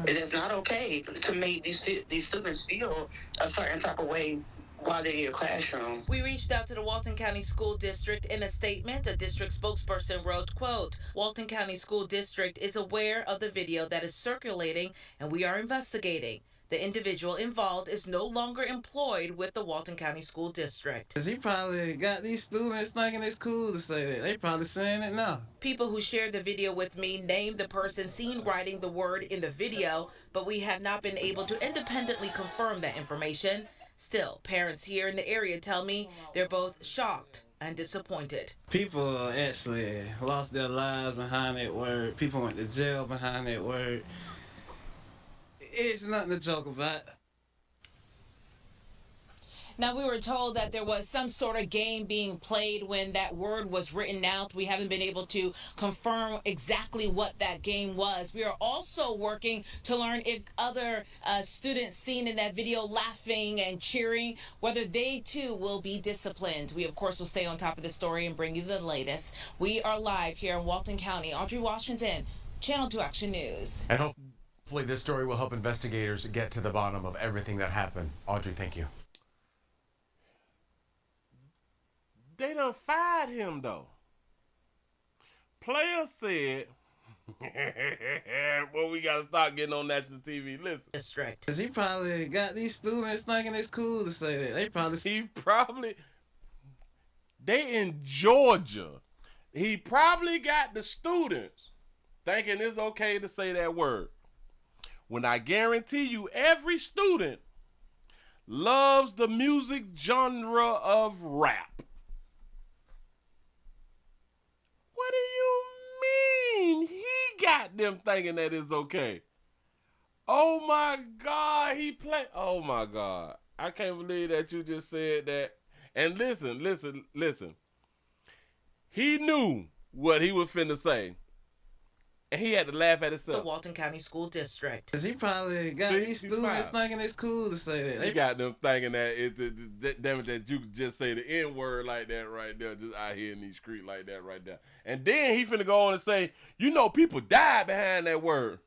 It is not okay to make these students feel a certain type of way while they're in your classroom. We reached out to the Walton County School District. In a statement, a district spokesperson wrote, quote, Walton County School District is aware of the video that is circulating and we are investigating. The individual involved is no longer employed with the Walton County School District. He probably got these students thinking it's cool to say that. They probably saying it now. People who shared the video with me named the person seen writing the word in the video, but we have not been able to independently confirm that information. Still, parents here in the area tell me they're both shocked and disappointed. People actually lost their lives behind that word. People went to jail behind that word. It's nothing to joke about. Now, we were told that there was some sort of game being played when that word was written out. We haven't been able to confirm exactly what that game was. We are also working to learn if other students seen in that video laughing and cheering, whether they too will be disciplined. We, of course, will stay on top of the story and bring you the latest. We are live here in Walton County. Audrey Washington, Channel 2 Action News. And hopefully this story will help investigators get to the bottom of everything that happened. Audrey, thank you. They done fired him, though. Players said, well, we got to start getting on national TV. Listen. District. He probably got these students thinking it's cool to say that. They in Georgia. He probably got the students thinking it's okay to say that word. When I guarantee you every student loves the music genre of rap. What do you mean he got them thinking that it's okay? Oh my God, he played. Oh my God, I can't believe that you just said that. And listen. He knew what he was finna say, and he had to laugh at himself. The Walton County School District. Cause he probably got these students thinking it's cool to say that. He got them thinking that damn it, that you could just say the N word like that right there, just out here in these streets like that right there. And then he finna go on and say, you know, people died behind that word.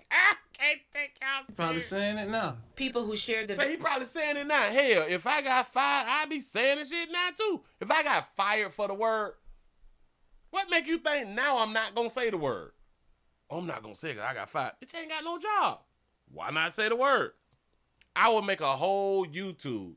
I can't take y'all. Probably saying it now. People who shared the. So he probably saying it now. Hell, if I got fired, I'd be saying this shit now too. If I got fired for the word, what make you think now I'm not gonna say the word? Oh, I'm not gonna say it 'cause I got fired. Bitch, ain't got no job. Why not say the word? I would make a whole YouTube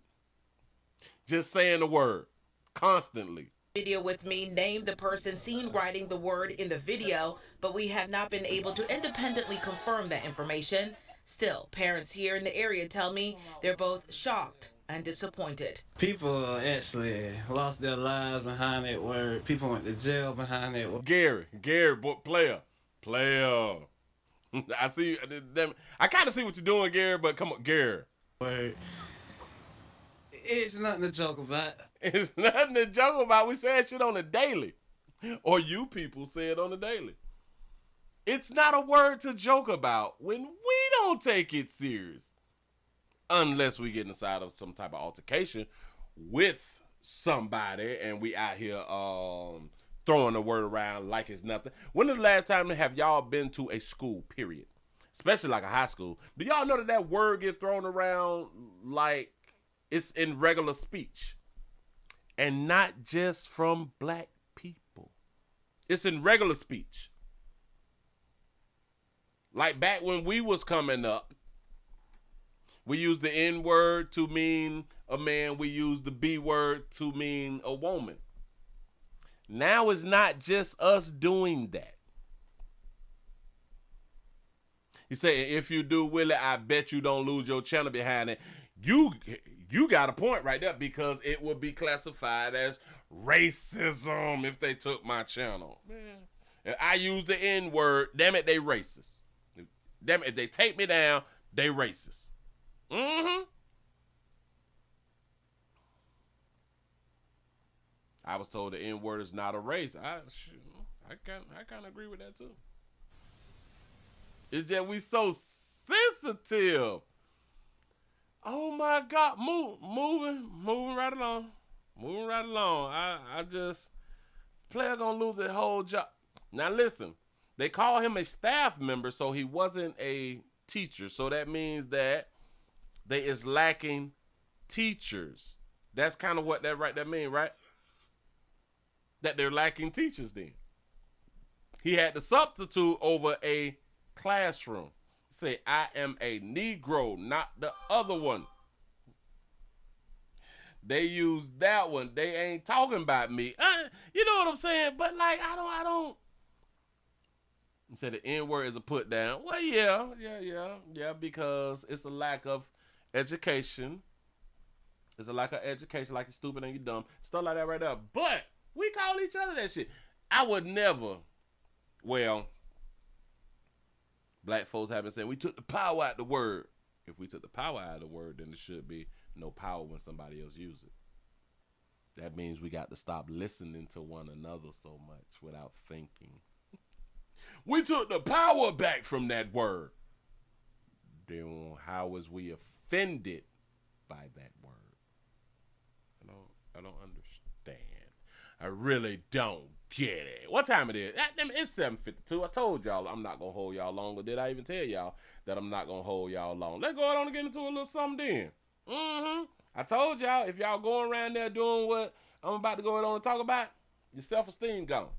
just saying the word constantly. Video with me named the person seen writing the word in the video, but we have not been able to independently confirm that information. Still, parents here in the area tell me they're both shocked and disappointed. People actually lost their lives behind that word. People went to jail behind that word. Gary, player. I see them. I kind of see what you're doing, Gary, but come on, Gary. Word. It's nothing to joke about. It's nothing to joke about. We say shit on the daily. Or you people say it on the daily. It's not a word to joke about when we don't take it serious. Unless we get inside of some type of altercation with somebody and we out here throwing the word around like it's nothing. When is the last time have y'all been to a school, period? Especially like a high school. Do y'all know that word get thrown around like it's in regular speech? And not just from black people. It's in regular speech. Like back when we was coming up, we used the N word to mean a man. We used the B word to mean a woman. Now it's not just us doing that. He said, if you do, Willie, I bet you don't lose your channel behind it. You got a point right there, because it would be classified as racism if they took my channel. Man. If I use the N word, damn it, they racist. Damn it, if they take me down, they racist. Mm-hmm. I was told the N word is not a race. I kind of agree with that too. It's just we so sensitive. Oh my God, moving right along. I just player gonna lose his whole job. Now listen, they call him a staff member, so he wasn't a teacher. So that means that they is lacking teachers. That's kind of what that mean, right? That they're lacking teachers. Then he had to substitute over a classroom. Say, I am a Negro, not the other one. They use that one. They ain't talking about me. You know what I'm saying? But like, I don't. He said the N word is a put down. Well, yeah, because it's a lack of education. It's a lack of education, like you're stupid and you're dumb. Stuff like that right there. But we call each other that shit. I would never, well, black folks have been saying we took the power out of the word. If we took the power out of the word, then there should be no power when somebody else uses it. That means we got to stop listening to one another so much without thinking. We took the power back from that word. Then how was we offended by that word? I don't understand. I really don't get it. What time it is? It's 7:52. I told y'all I'm not going to hold y'all long. Or did I even tell y'all that I'm not going to hold y'all long? Let's go on and get into a little something then. I told y'all, if y'all going around there doing what I'm about to go on and talk about, your self-esteem gone.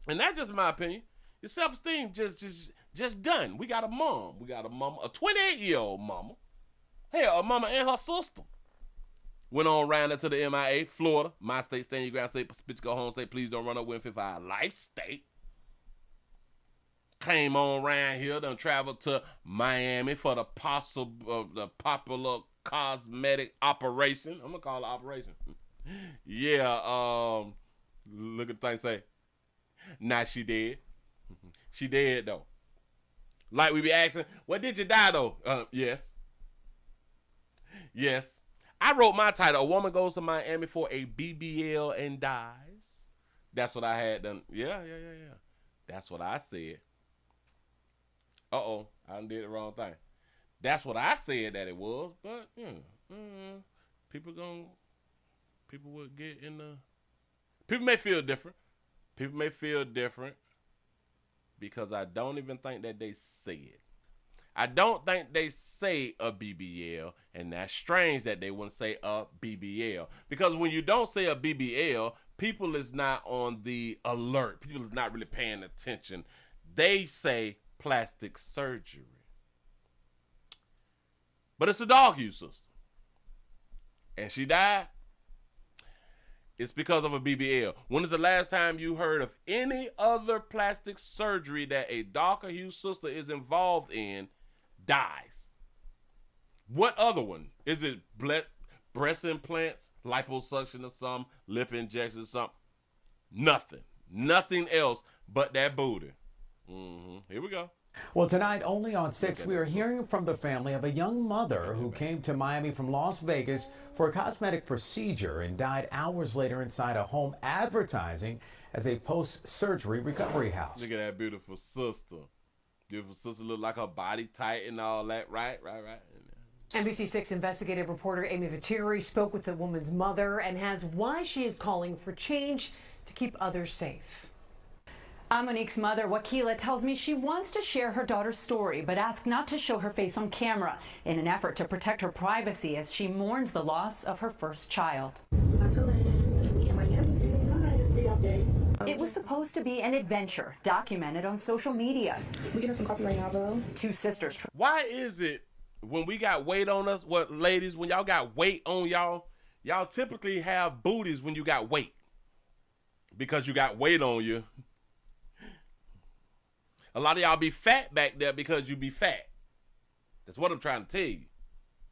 And that's just my opinion. Your self-esteem just done. We got a mom. A 28-year-old mama. Hell, a mama and her sister went on around to the MIA, Florida, my state, stand your ground state, bitch go home state, please don't run up with for our life state. Came on around here, done traveled to Miami for the popular Cosmetic operation. I'm gonna call it operation. Yeah, look at the thing say. Nah, she dead. She dead though. Like we be asking, well, did you die though? Yes. Yes. I wrote my title, A Woman Goes to Miami for a BBL and Dies. That's what I had done. Yeah. That's what I said. Uh-oh, I done did the wrong thing. That's what I said that it was, but people would get in the... People may feel different. People may feel different because I don't even think that they say it. I don't think they say a BBL, and that's strange that they wouldn't say a BBL. Because when you don't say a BBL, people is not on the alert. People is not really paying attention. They say plastic surgery. But it's a dog use sister. And she died. It's because of a BBL. When is the last time you heard of any other plastic surgery that a darker hue sister is involved in dies? What other one? Is it breast implants, liposuction or something, lip injections or something? Nothing. Nothing else but that booty. Here we go. Well, tonight, only on 6, we are hearing from the family of a young mother who came to Miami from Las Vegas for a cosmetic procedure and died hours later inside a home advertising as a post-surgery recovery house. Look at that beautiful sister. Beautiful sister look like her body tight and all that. Right. NBC6 investigative reporter Amy Viteri spoke with the woman's mother and has why she is calling for change to keep others safe. Monique's mother, Wakila, tells me she wants to share her daughter's story, but asked not to show her face on camera in an effort to protect her privacy as she mourns the loss of her first child. It was supposed to be an adventure documented on social media. We get us some coffee right now, bro. Two sisters. Why is it when we got weight on us, ladies, when y'all got weight on y'all typically have booties when you got weight? Because you got weight on you. A lot of y'all be fat back there because you be fat. That's what I'm trying to tell you.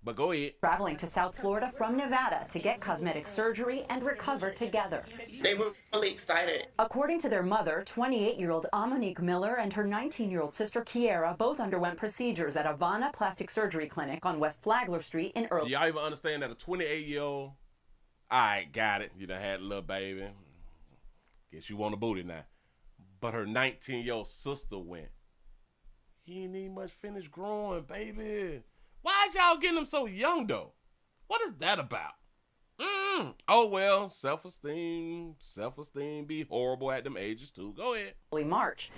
But go ahead. Traveling to South Florida from Nevada to get cosmetic surgery and recover together. They were really excited. According to their mother, 28-year-old Monique Miller and her 19-year-old sister Kiera both underwent procedures at Havana Plastic Surgery Clinic on West Flagler Street in early. Do y'all even understand that a 28-year-old, all right, got it. You done had a little baby. Guess you want a booty now. But her 19-year-old sister went. He ain't even much finished growing, baby. Why is y'all getting them so young, though? What is that about? Oh, well, self-esteem be horrible at them ages, too. Go ahead. March.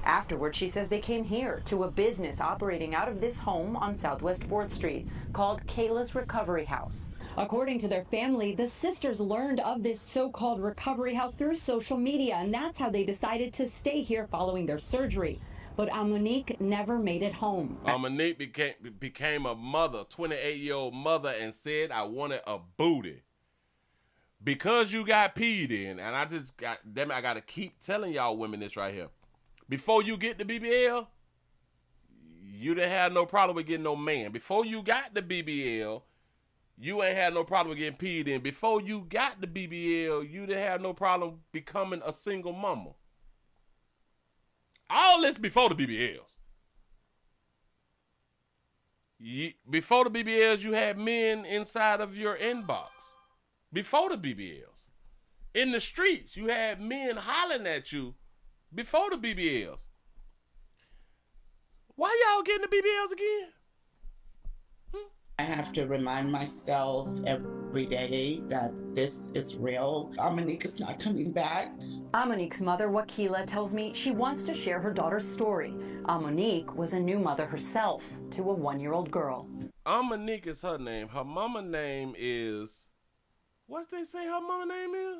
Afterward, she says they came here to a business operating out of this home on Southwest 4th Street called Kayla's Recovery House. According to their family, the sisters learned of this so-called recovery house through social media, and that's how they decided to stay here following their surgery. But Monique never made it home. Monique became a mother, 28-year-old mother, and said, I wanted a booty. Because you got peed in, and I got to keep telling y'all women this right here. Before you get the BBL, you didn't have no problem with getting no man. Before you got the BBL, you ain't had no problem with getting peed in. Before you got the BBL, you didn't have no problem becoming a single mama. All this before the BBLs. Before the BBLs, you had men inside of your inbox. Before the BBLs. In the streets, you had men hollering at you before the BBLs. Why y'all getting the BBLs again? I have to remind myself every day that this is real. Monique is not coming back. Monique's mother, Wakila, tells me she wants to share her daughter's story. Monique was a new mother herself to a 1-year-old girl. Monique is her name. Her mama name is... What's they say her mama name is?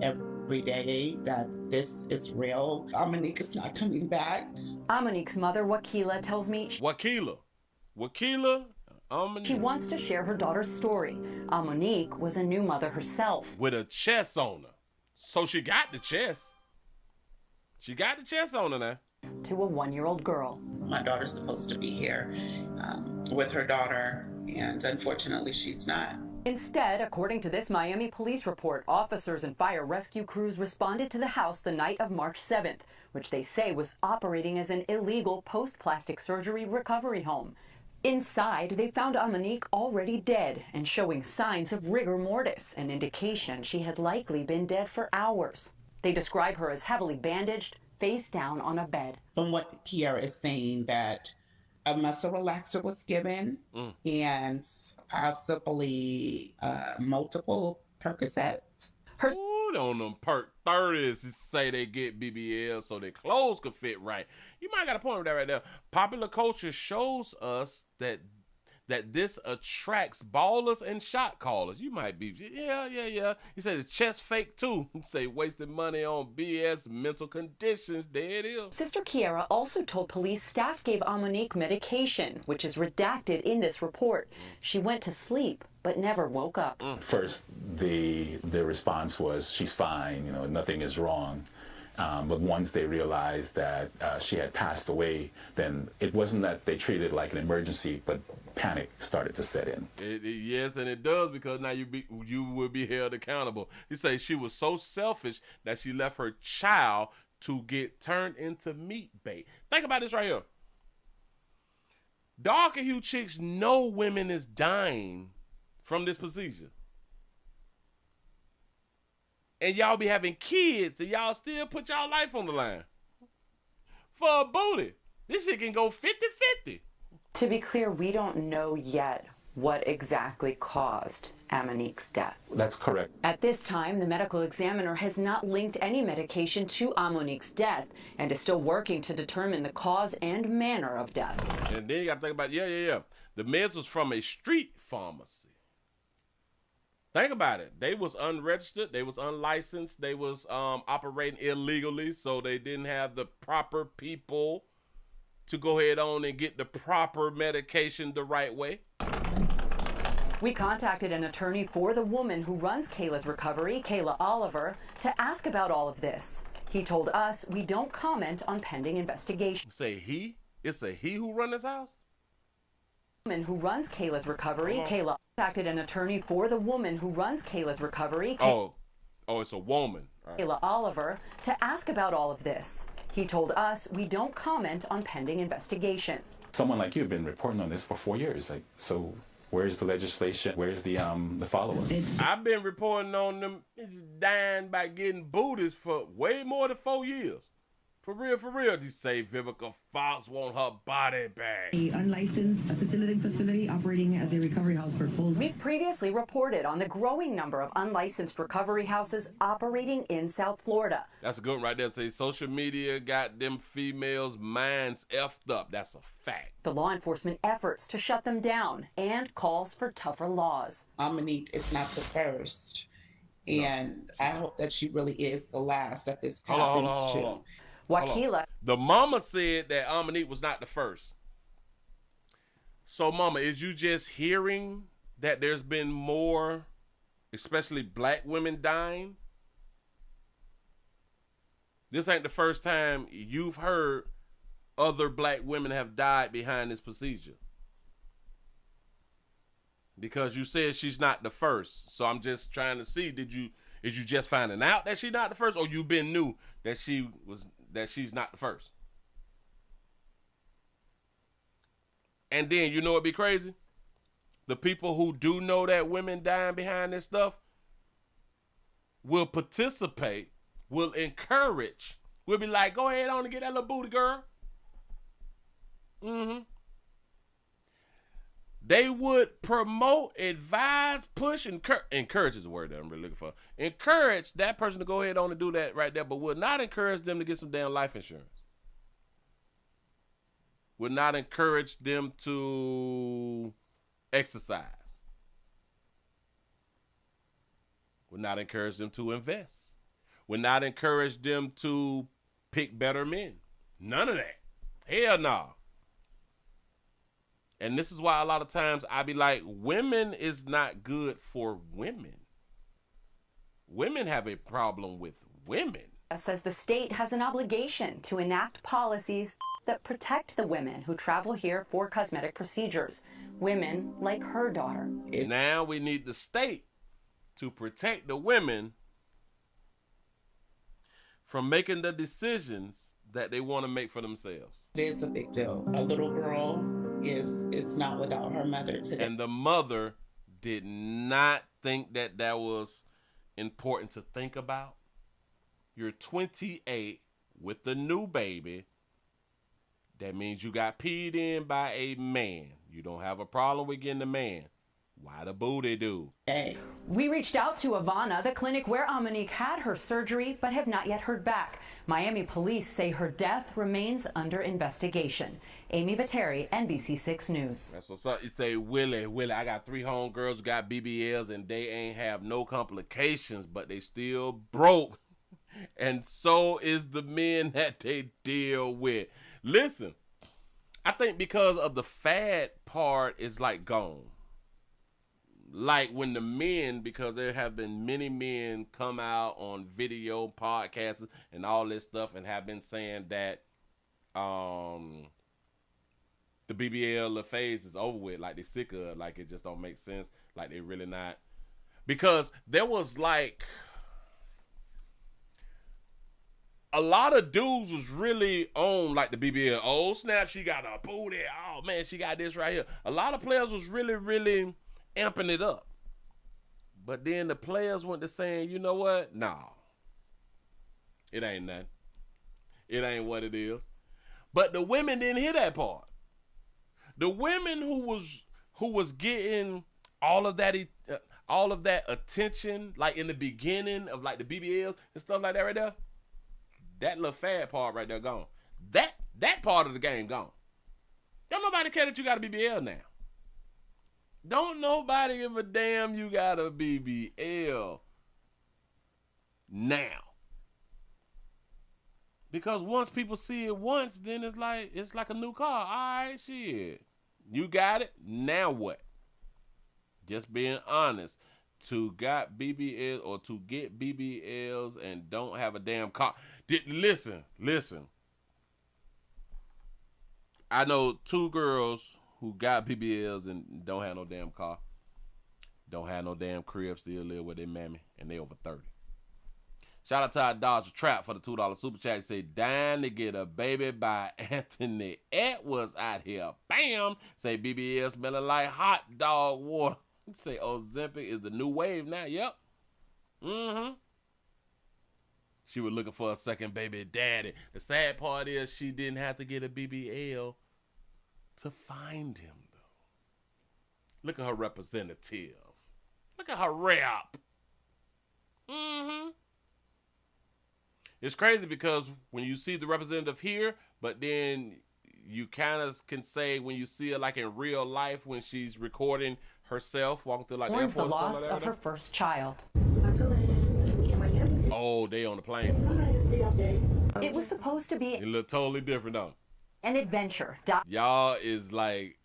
Every day that this is real. Monique is not coming back. Monique's mother, Wakila, tells me... Wakila, she wants to share her daughter's story. Monique was a new mother herself. With a chest on her. So she got the chest. She got the chest on her now. To a 1-year-old girl. My daughter's supposed to be here with her daughter, and unfortunately she's not. Instead, according to this Miami police report, officers and fire rescue crews responded to the house the night of March 7th, which they say was operating as an illegal post-plastic surgery recovery home. Inside, they found Amanique already dead and showing signs of rigor mortis, an indication she had likely been dead for hours. They describe her as heavily bandaged, face down on a bed. From what Kiara is saying, that a muscle relaxer was given and possibly multiple Percocets. Ooh, on them perk 30s say they get BBL so their clothes could fit right. You might got a point with that right there. Popular culture shows us that this attracts ballers and shot callers. You might be, yeah. He said it's chest fake too. He say wasting money on BS mental conditions. There it is. Sister Kiara also told police staff gave Amanique medication, which is redacted in this report. She went to sleep, but never woke up. First, the response was, she's fine, nothing is wrong. But once they realized that she had passed away, then it wasn't that they treated it like an emergency, but panic started to set in. Yes, and it does, because now you will be held accountable. He say she was so selfish that she left her child to get turned into meat bait. Think about this right here. Darker hue chicks know women is dying from this procedure. And y'all be having kids and y'all still put y'all life on the line for a booty. This shit can go 50-50. To be clear, we don't know yet what exactly caused Amanique's death. That's correct. At this time, the medical examiner has not linked any medication to Amanique's death and is still working to determine the cause and manner of death. And then you got to think about, the meds was from a street pharmacy. Think about it. They was unregistered. They was unlicensed. They was operating illegally, so they didn't have the proper people to go ahead on and get the proper medication the right way. We contacted an attorney for the woman who runs Kayla's recovery, Kayla Oliver, to ask about all of this. He told us we don't comment on pending investigation. Say he? It's a he who run this house? Woman who runs Kayla's recovery, Kayla contacted an attorney for the woman who runs Kayla's recovery. Oh, it's a woman. Right. Kayla Oliver, to ask about all of this. He told us we don't comment on pending investigations. Someone like you have been reporting on this for 4 years. So where's the legislation? Where's the follow-up? I've been reporting on them dying by getting booties for way more than 4 years. For real, they say Vivica Fox want her body back. A unlicensed assisted living facility operating as a recovery house for post. We've previously reported on the growing number of unlicensed recovery houses operating in South Florida. That's a good one right there. Say social media got them females' minds effed up. That's a fact. The law enforcement efforts to shut them down and calls for tougher laws. Amanique is not the first. And I hope that she really is the last that this happens to. Wakila. The mama said that Amanique was not the first. So, mama, is you just hearing that there's been more, especially black women dying? This ain't the first time you've heard other black women have died behind this procedure. Because you said she's not the first. So I'm just trying to see, is you just finding out that she's not the first, or you been knew that she's not the first? And then, you know what'd be crazy? The people who do know that women dying behind this stuff will participate, will encourage, will be like, go ahead on and get that little booty, girl. They would promote, advise, push, encourage is the word that I'm really looking for. Encourage that person to go ahead on and do that right there, but would not encourage them to get some damn life insurance. Would not encourage them to exercise. Would not encourage them to invest. Would not encourage them to pick better men. None of that. Hell no. And this is why a lot of times I be like, women is not good for women. Women have a problem with women. Says the state has an obligation to enact policies that protect the women who travel here for cosmetic procedures. women like her daughter. Now we need the state to protect the women from making the decisions that they want to make for themselves. It is a big deal. A little girl is not without her mother today. And the mother did not think that that was important to think about. You're 28 with the new baby. That means you got peed in by a man. You don't have a problem with getting the man. Why the booty do? Hey. We reached out to Ivana, the clinic where Amanique had her surgery, but have not yet heard back. Miami police say her death remains under investigation. Amy Viteri, NBC6 News. That's what's up. You say, Willie, I got 3 homegirls who got BBLs and they ain't have no complications, but they still broke. And so is the men that they deal with. Listen, I think because of the fad part is like gone. Like when the men, because there have been many men come out on video, podcasts, and all this stuff and have been saying that the BBL phase is over with, like they sick of it, like it just don't make sense, like they really not. Because there was like a lot of dudes was really on like the BBL. Oh snap, she got a booty. Oh man, she got this right here. A lot of players was really amping it up. But then the players went to saying, you know what? Nah. It ain't nothing. It ain't what it is. But the women didn't hear that part. The women who was getting all of that attention, like in the beginning of like the BBLs and stuff like that right there, that little fad part right there gone. That part of the game gone. Don't nobody care that you got a BBL now. Don't nobody give a damn you got a BBL now. Because once people see it once, then it's like a new car. All right, shit. You got it. Now what? Just being honest. To got BBL or to get BBLs and don't have a damn car. Listen. I know 2 girls who got BBLs and don't have no damn car, don't have no damn crib, still live with their mammy, and they over 30. Shout out to our Dodge Trap for the $2 super chat. Say, dying to get a baby by Anthony Edwards out here. Bam! Say, BBL smelling like hot dog water. Say, Ozempic is the new wave now. Yep. Mm-hmm. She was looking for a second baby daddy. The sad part is she didn't have to get a BBL to find him, though. Look at her representative. Look at her rep. Mm-hmm. It's crazy because when you see the representative here, but then you kind of can say when you see her like in real life when she's recording herself, walking through like Mourns the airport loss of her first child. Oh, they on the plane. It was supposed to be It look totally different, though. an adventure. Y'all is like,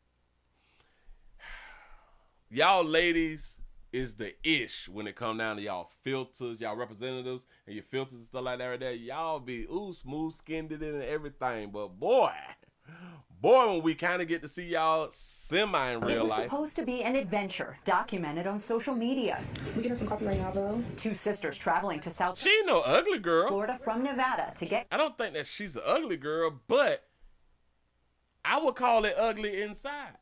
y'all ladies is the ish when it come down to y'all filters, y'all representatives, and your filters and stuff like that right there. Y'all be, smooth skinned and everything. But boy, when we kind of get to see y'all semi in real life. It was supposed to be an adventure documented on social media. We get us some coffee right now, bro. 2 sisters traveling to South She ain't no ugly girl. Florida from Nevada to get. I don't think that she's an ugly girl, but I would call it ugly inside.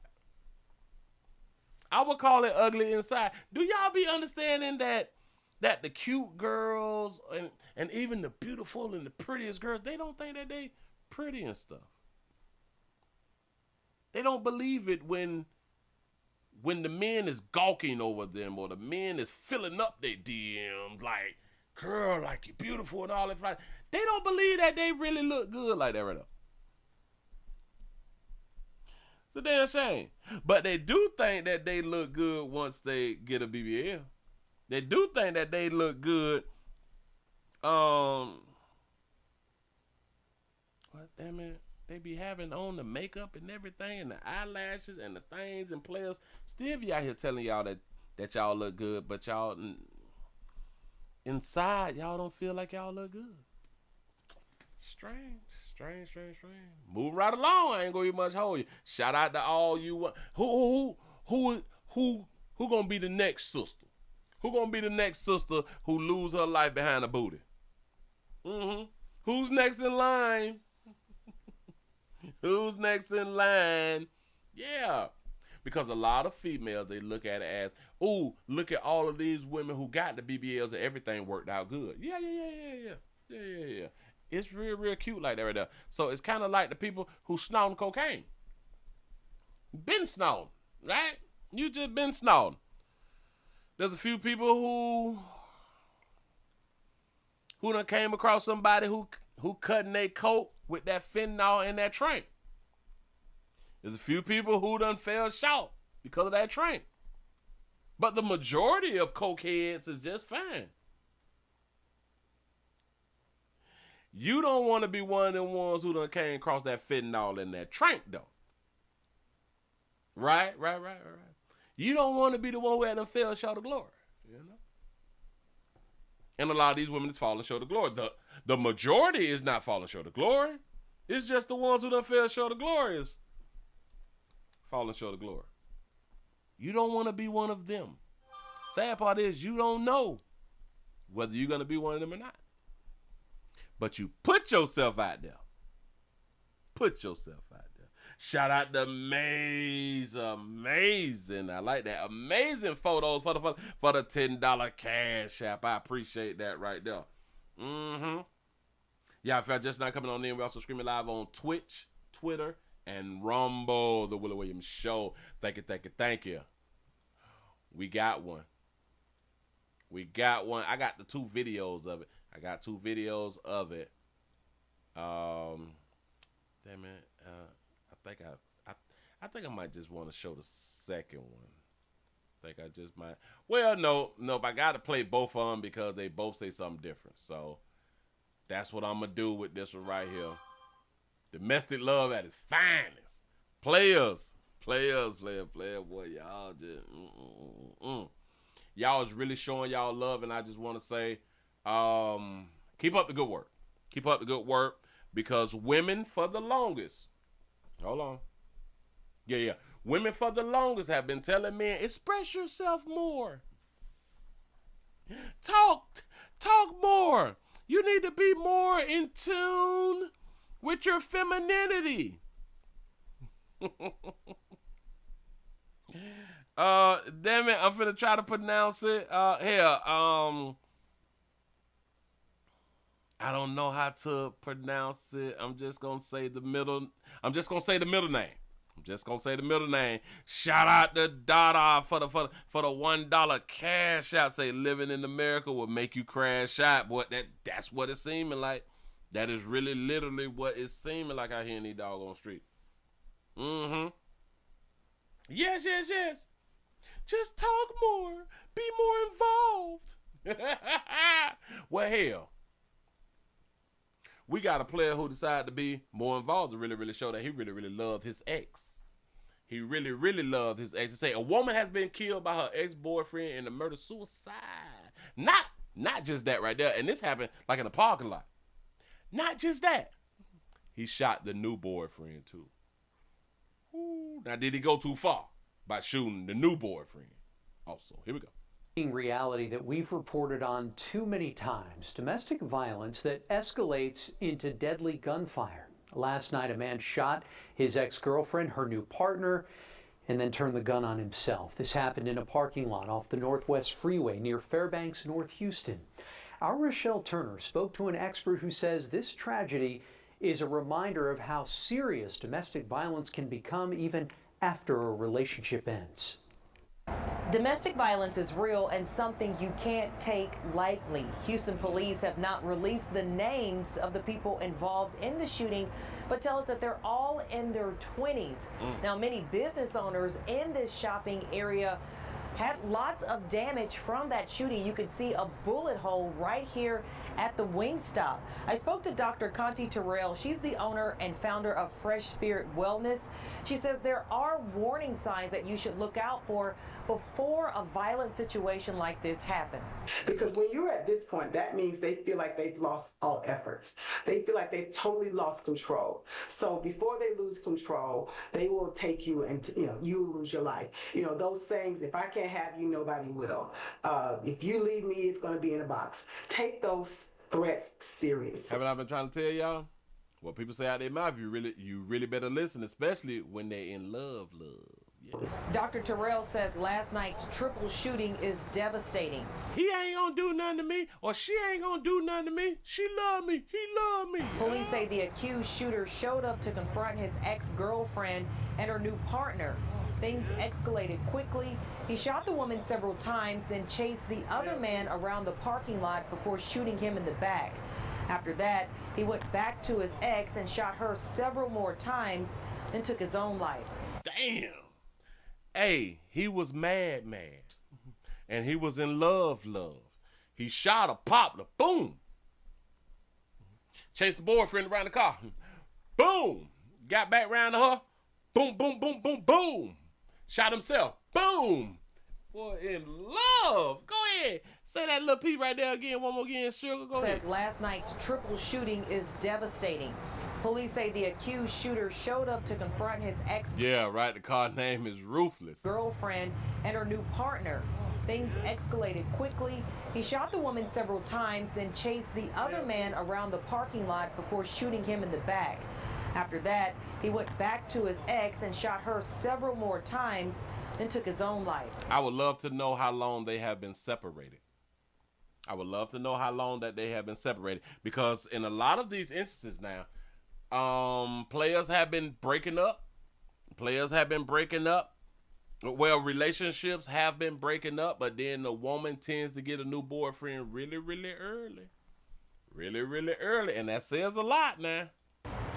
I would call it ugly inside. Do y'all be understanding that the cute girls and even the beautiful and the prettiest girls, they don't think that they pretty and stuff. They don't believe it when the men is gawking over them or the men is filling up their DMs like, girl, like you're beautiful and all that. They don't believe that they really look good like that right now. It's a damn shame. But they do think that they look good once they get a BBL. They do think that they look good. What, damn it? They be having on the makeup and everything and the eyelashes and the things, and players still be out here telling y'all that y'all look good, but y'all inside, y'all don't feel like y'all look good. Strange. Move right along. I ain't gonna even much hold you. Shout out to all you. Who gonna be the next sister? Who gonna be the next sister who lose her life behind a booty? Who's next in line? Who's next in line? Yeah. Because a lot of females, they look at it as, ooh, look at all of these women who got the BBLs and everything worked out good. Yeah. It's real cute like that right there. So it's kind of like the people who snorting cocaine. Been snorting, right? You just been snorting. There's a few people who done came across somebody who cutting their coat with that fentanyl in that train. There's a few people who done fell short because of that train. But the majority of cokeheads is just fine. You don't want to be one of them ones who done came across that fentanyl in that trank, though. Right. You don't want to be the one who had them fell short of glory, you know? And a lot of these women is falling short of glory. The majority is not falling short of glory. It's just the ones who done fell short of glory is falling short of glory. You don't want to be one of them. Sad part is you don't know whether you're going to be one of them or not. But you put yourself out there. Shout out to amazing. I like that. Amazing photos for the $10 cash app. I appreciate that right there. Yeah, if y'all just not coming on in, we're also streaming live on Twitch, Twitter, and Rumble, The Willie Williams Show. Thank you. We got one. I got the 2 videos of it. Damn it. I think I might just want to show the second one. Well, no, I got to play both of them because they both say something different. So that's what I'm going to do with this one right here. Domestic love at its finest. Players, boy, y'all just, Y'all is really showing y'all love, and I just want to say, keep up the good work. Because women for the longest, hold on. Yeah. Women for the longest have been telling men, express yourself more. Talk more. You need to be more in tune with your femininity. Damn it, I'm finna try to pronounce it. I don't know how to pronounce it. I'm just gonna say the middle name. Shout out to Dada for the $1 cash out. Say living in America will make you crash out. Boy, that's what it's seeming like. That is really literally what it's seeming like out here in these doggone streets. Yes. Just talk more. Be more involved. Well, hell. We got a player who decided to be more involved to really show that he really loved his ex. He really loved his ex. To say a woman has been killed by her ex-boyfriend in a murder-suicide. Not just that right there. And this happened like in a parking lot. Not just that. He shot the new boyfriend too. Ooh. Now, did he go too far by shooting the new boyfriend? Also, here we go. Reality that we've reported on too many times. Domestic violence that escalates into deadly gunfire. Last night, a man shot his ex-girlfriend, her new partner, and then turned the gun on himself. This happened in a parking lot off the Northwest Freeway near Fairbanks, North Houston. Our Rochelle Turner spoke to an expert who says this tragedy is a reminder of how serious domestic violence can become even after a relationship ends. Domestic violence is real and something you can't take lightly. Houston police have not released the names of the people involved in the shooting, but tell us that they're all in their 20s. Now, many business owners in this shopping area had lots of damage from that shooting. You could see a bullet hole right here at the Wingstop. I spoke to Dr. Conti Terrell. She's the owner and founder of Fresh Spirit Wellness. She says there are warning signs that you should look out for before a violent situation like this happens. Because when you're at this point, that means they feel like they've lost all efforts. They feel like they've totally lost control. So before they lose control, they will take you and, you lose your life. Those sayings, if I can't have you, nobody will. If you leave me, it's going to be in a box. Take those threats serious. Haven't I been trying to tell y'all? What people say out their mouth, you really better listen, especially when they're in love. Yeah. Dr. Terrell says last night's triple shooting is devastating. He ain't gonna do nothing to me, or she ain't gonna do nothing to me. She love me, he love me. Police say the accused shooter showed up to confront his ex-girlfriend and her new partner. Things escalated quickly. He shot the woman several times, then chased the other man around the parking lot before shooting him in the back. After that, he went back to his ex and shot her several more times, then took his own life. Damn. Hey, he was mad. And he was in love. He shot her, popped her, boom. Chased the boyfriend around the car. Boom. Got back around to her. Boom, boom, boom, boom, boom. Shot himself. Boom. Boy, in love. Go ahead. Say that little P right there again. One more again, Sugar. Go ahead. Says last night's triple shooting is devastating. Police say the accused shooter showed up to confront his ex. Yeah, right. The car name is Ruthless. Girlfriend and her new partner. Things escalated quickly. He shot the woman several times, then chased the other man around the parking lot before shooting him in the back. After that, he went back to his ex and shot her several more times, then took his own life. I would love to know how long they have been separated. I would love to know how long that they have been separated, because in a lot of these instances now, players have been breaking up. Well, relationships have been breaking up, but then the woman tends to get a new boyfriend really early. Really early, and that says a lot now.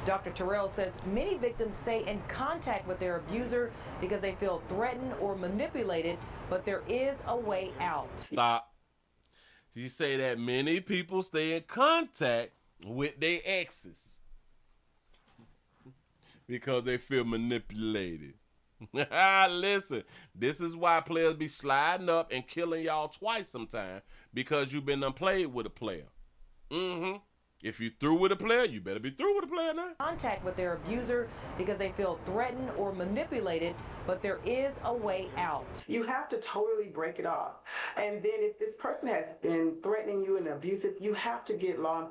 Dr. Terrell says many victims stay in contact with their abuser because they feel threatened or manipulated, but there is a way out. Stop. You say that many people stay in contact with their exes because they feel manipulated. Listen, this is why players be sliding up and killing y'all twice sometimes, because you've been unplayed with a player. If you through with a player, you better be through with a player now. Contact with their abuser because they feel threatened or manipulated, but there is a way out. You have to totally break it off. And then if this person has been threatening you and abusive, you have to get law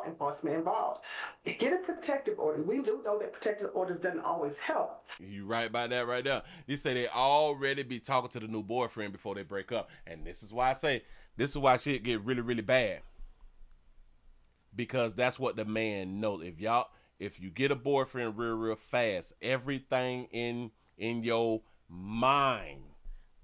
enforcement involved. Get a protective order. We do know that protective orders doesn't always help. You right about that right there. You say they already be talking to the new boyfriend before they break up. And this is why I say, this is why shit get really bad. Because that's what the man knows. If you get a boyfriend real fast, everything in your mind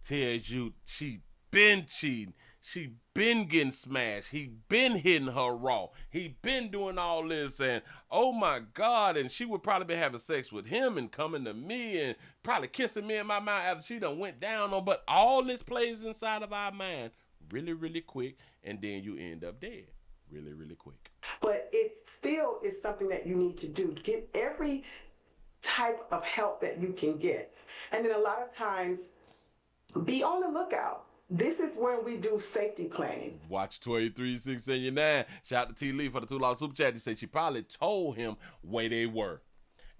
tells you she been cheating, she been getting smashed, he been hitting her raw, he been doing all this, and oh my God, and she would probably be having sex with him and coming to me and probably kissing me in my mouth after she done went down on. But all this plays inside of our mind really quick, and then you end up dead really quick. But it still is something that you need to do. Get every type of help that you can get. And then a lot of times, be on the lookout. This is when we do safety planning. Watch 23679. Shout out to T. Lee for the $2 super chat. He said she probably told him where they were.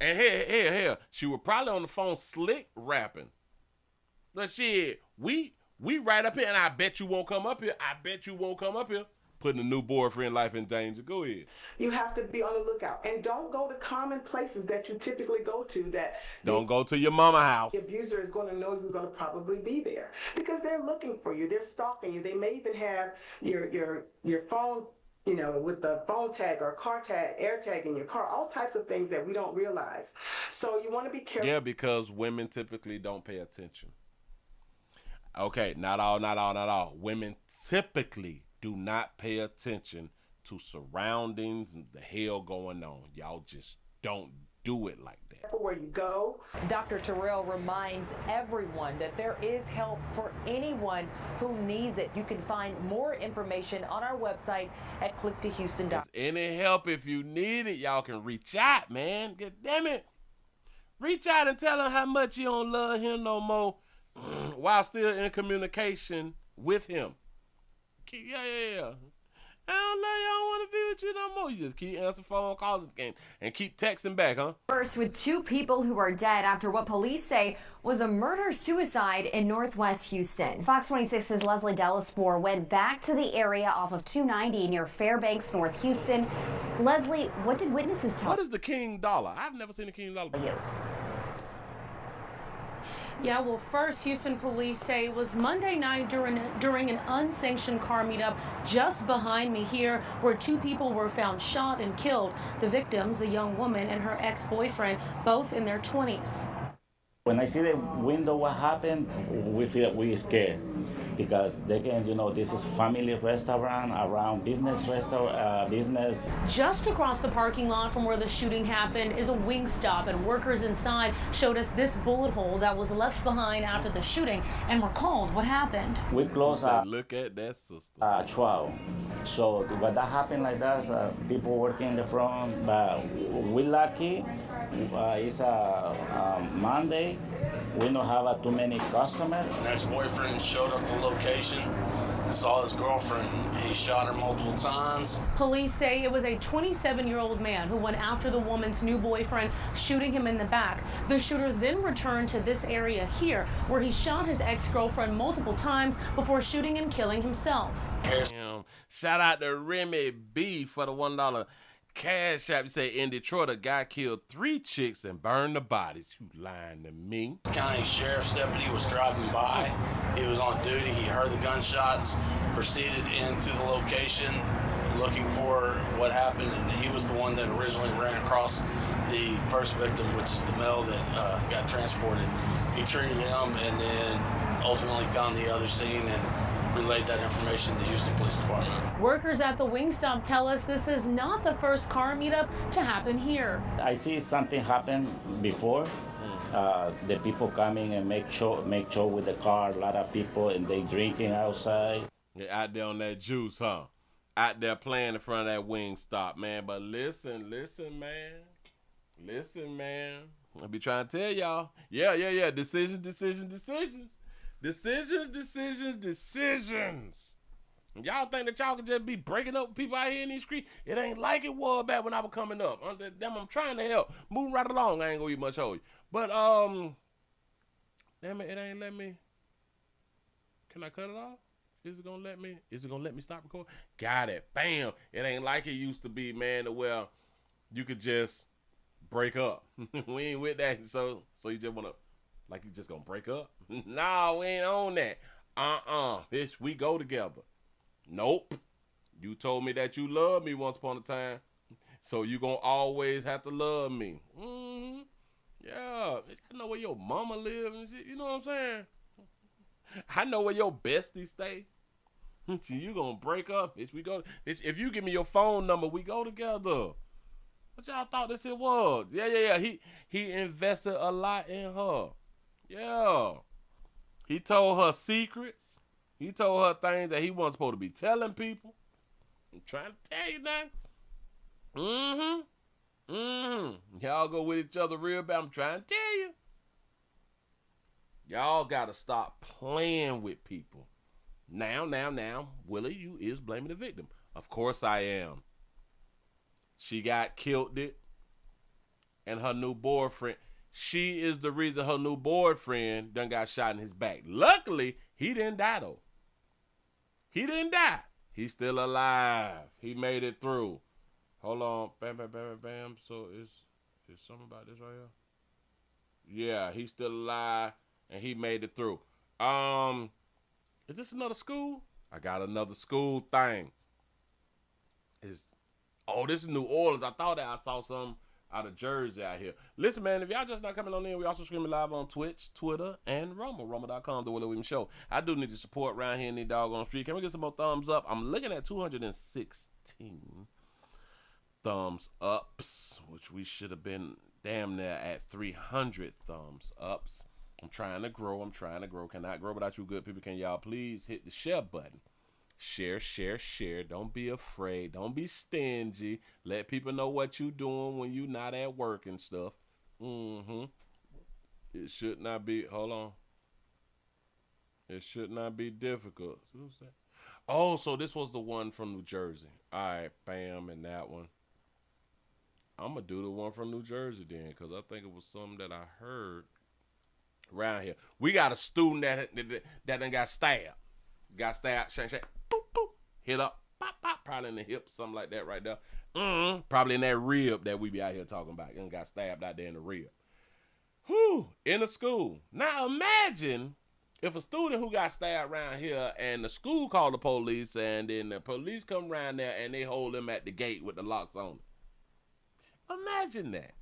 And hell, she was probably on the phone slick rapping. But shit, we right up here, and I bet you won't come up here. Putting a new boyfriend life in danger. Go ahead. You have to be on the lookout. And don't go to common places that you typically go to. Don't go to your mama house. The abuser is going to know you're going to probably be there because they're looking for you. They're stalking you. They may even have your phone, with the phone tag or car tag, air tag in your car, all types of things that we don't realize. So you want to be careful. Yeah, because women typically don't pay attention. Okay, not all. Women typically do not pay attention to surroundings and the hell going on. Y'all just don't do it like that. For where you go. Dr. Terrell reminds everyone that there is help for anyone who needs it. You can find more information on our website at clicktohouston.com. There's any help if you need it, y'all can reach out, man. God damn it. Reach out and tell him how much you don't love him no more while still in communication with him. Yeah. I don't love you, I don't want to be with you no more. You just keep answering phone calls and keep texting back, huh? First, with 2 people who are dead after what police say was a murder-suicide in Northwest Houston. Fox 26's Leslie Delaspore went back to the area off of 290 near Fairbanks, North Houston. Leslie, what did witnesses tell you? What is the King Dollar? I've never seen the King Dollar before. Yeah, well, first, Houston police say it was Monday night during an unsanctioned car meetup just behind me here, where 2 people were found shot and killed. The victims, a young woman and her ex-boyfriend, both in their 20s. When I see the window what happened, we feel we scared because they can, this is family restaurant around business. Just across the parking lot from where the shooting happened is a Wingstop, and workers inside showed us this bullet hole that was left behind after the shooting and recalled what happened. We close look at that sister. 12. So when that happened like that, people working in the front, but we lucky. It's a Monday. We don't have too many customers. An ex-boyfriend showed up to the location, saw his girlfriend. He shot her multiple times. Police say it was a 27-year-old man who went after the woman's new boyfriend, shooting him in the back. The shooter then returned to this area here, where he shot his ex-girlfriend multiple times before shooting and killing himself. Shout out to Remy B for the $1 Cash App. Say in Detroit, a guy killed 3 chicks and burned the bodies. You lying to me? County Sheriff's deputy was driving by. He was on duty. He heard the gunshots, proceeded into the location looking for what happened, and he was the one that originally ran across the first victim, which is the male that got transported. He treated him and then ultimately found the other scene and relayed that information to the Houston Police Department. Workers at the Wingstop tell us this is not the first car meetup to happen here. I see something happen before. The people coming and make show with the car. A lot of people and they drinking outside. They're out there on that juice, huh? Out there playing in front of that Wingstop, man. But listen, man. I be trying to tell y'all. Yeah. Decisions. Y'all think that y'all can just be breaking up with people out here in these streets? It ain't like it was back when I was coming up. I'm trying to help. Moving right along. I ain't gonna eat much hold you. But damn it, it ain't let me. Can I cut it off? Is it gonna let me? Is it gonna let me stop recording? Got it. Bam. It ain't like it used to be, man, to where you could just break up. We ain't with that. So you just wanna, like, you just gonna break up? Nah, we ain't on that. Bitch, we go together. Nope. You told me that you loved me once upon a time, so you gonna always have to love me. Yeah. I know where your mama live and shit. You know what I'm saying? I know where your bestie stay. You gonna break up, bitch. We go. Bitch, if you give me your phone number, we go together. What y'all thought this shit was? Yeah. He invested a lot in her. Yeah. He told her secrets. He told her things that he wasn't supposed to be telling people. I'm trying to tell you now. Y'all go with each other real bad. I'm trying to tell you. Y'all gotta stop playing with people. Now, Willie, you is blaming the victim. Of course I am. She got killed it. And her new boyfriend, she is the reason her new boyfriend done got shot in his back. Luckily, he didn't die though. He didn't die. He's still alive. He made it through. Hold on. Bam. So is something about this right here? Yeah, he's still alive and he made it through. Is this another school? I got another school thing. This is New Orleans. I thought that I saw some out of Jersey out here. Listen, man, if y'all just not coming on in, we also streaming live on Twitch, Twitter, and Rumble. Rumble.com, The Willie Williams Show. I do need your support around here in the doggone street. Can we get some more thumbs up? I'm looking at 216 thumbs ups, which we should have been damn near at 300 thumbs ups. I'm trying to grow. Cannot grow without you good people. Can y'all please hit the share button? Share. Don't be afraid. Don't be stingy. Let people know what you doing when you not at work and stuff. It should not be, hold on. It should not be difficult. Who's that? Oh, so this was the one from New Jersey. All right, bam, and that one. I'm going to do the one from New Jersey then, because I think it was something that I heard around here. We got a student that done got stabbed. Got stabbed, shake, boop, boop, hit up, pop, pop, probably in the hip, something like that right there. Probably in that rib that we be out here talking about. And got stabbed out there in the rib. Whew, in a school. Now imagine if a student who got stabbed around here and the school called the police and then the police come around there and they hold him at the gate with the locks on it. Imagine that.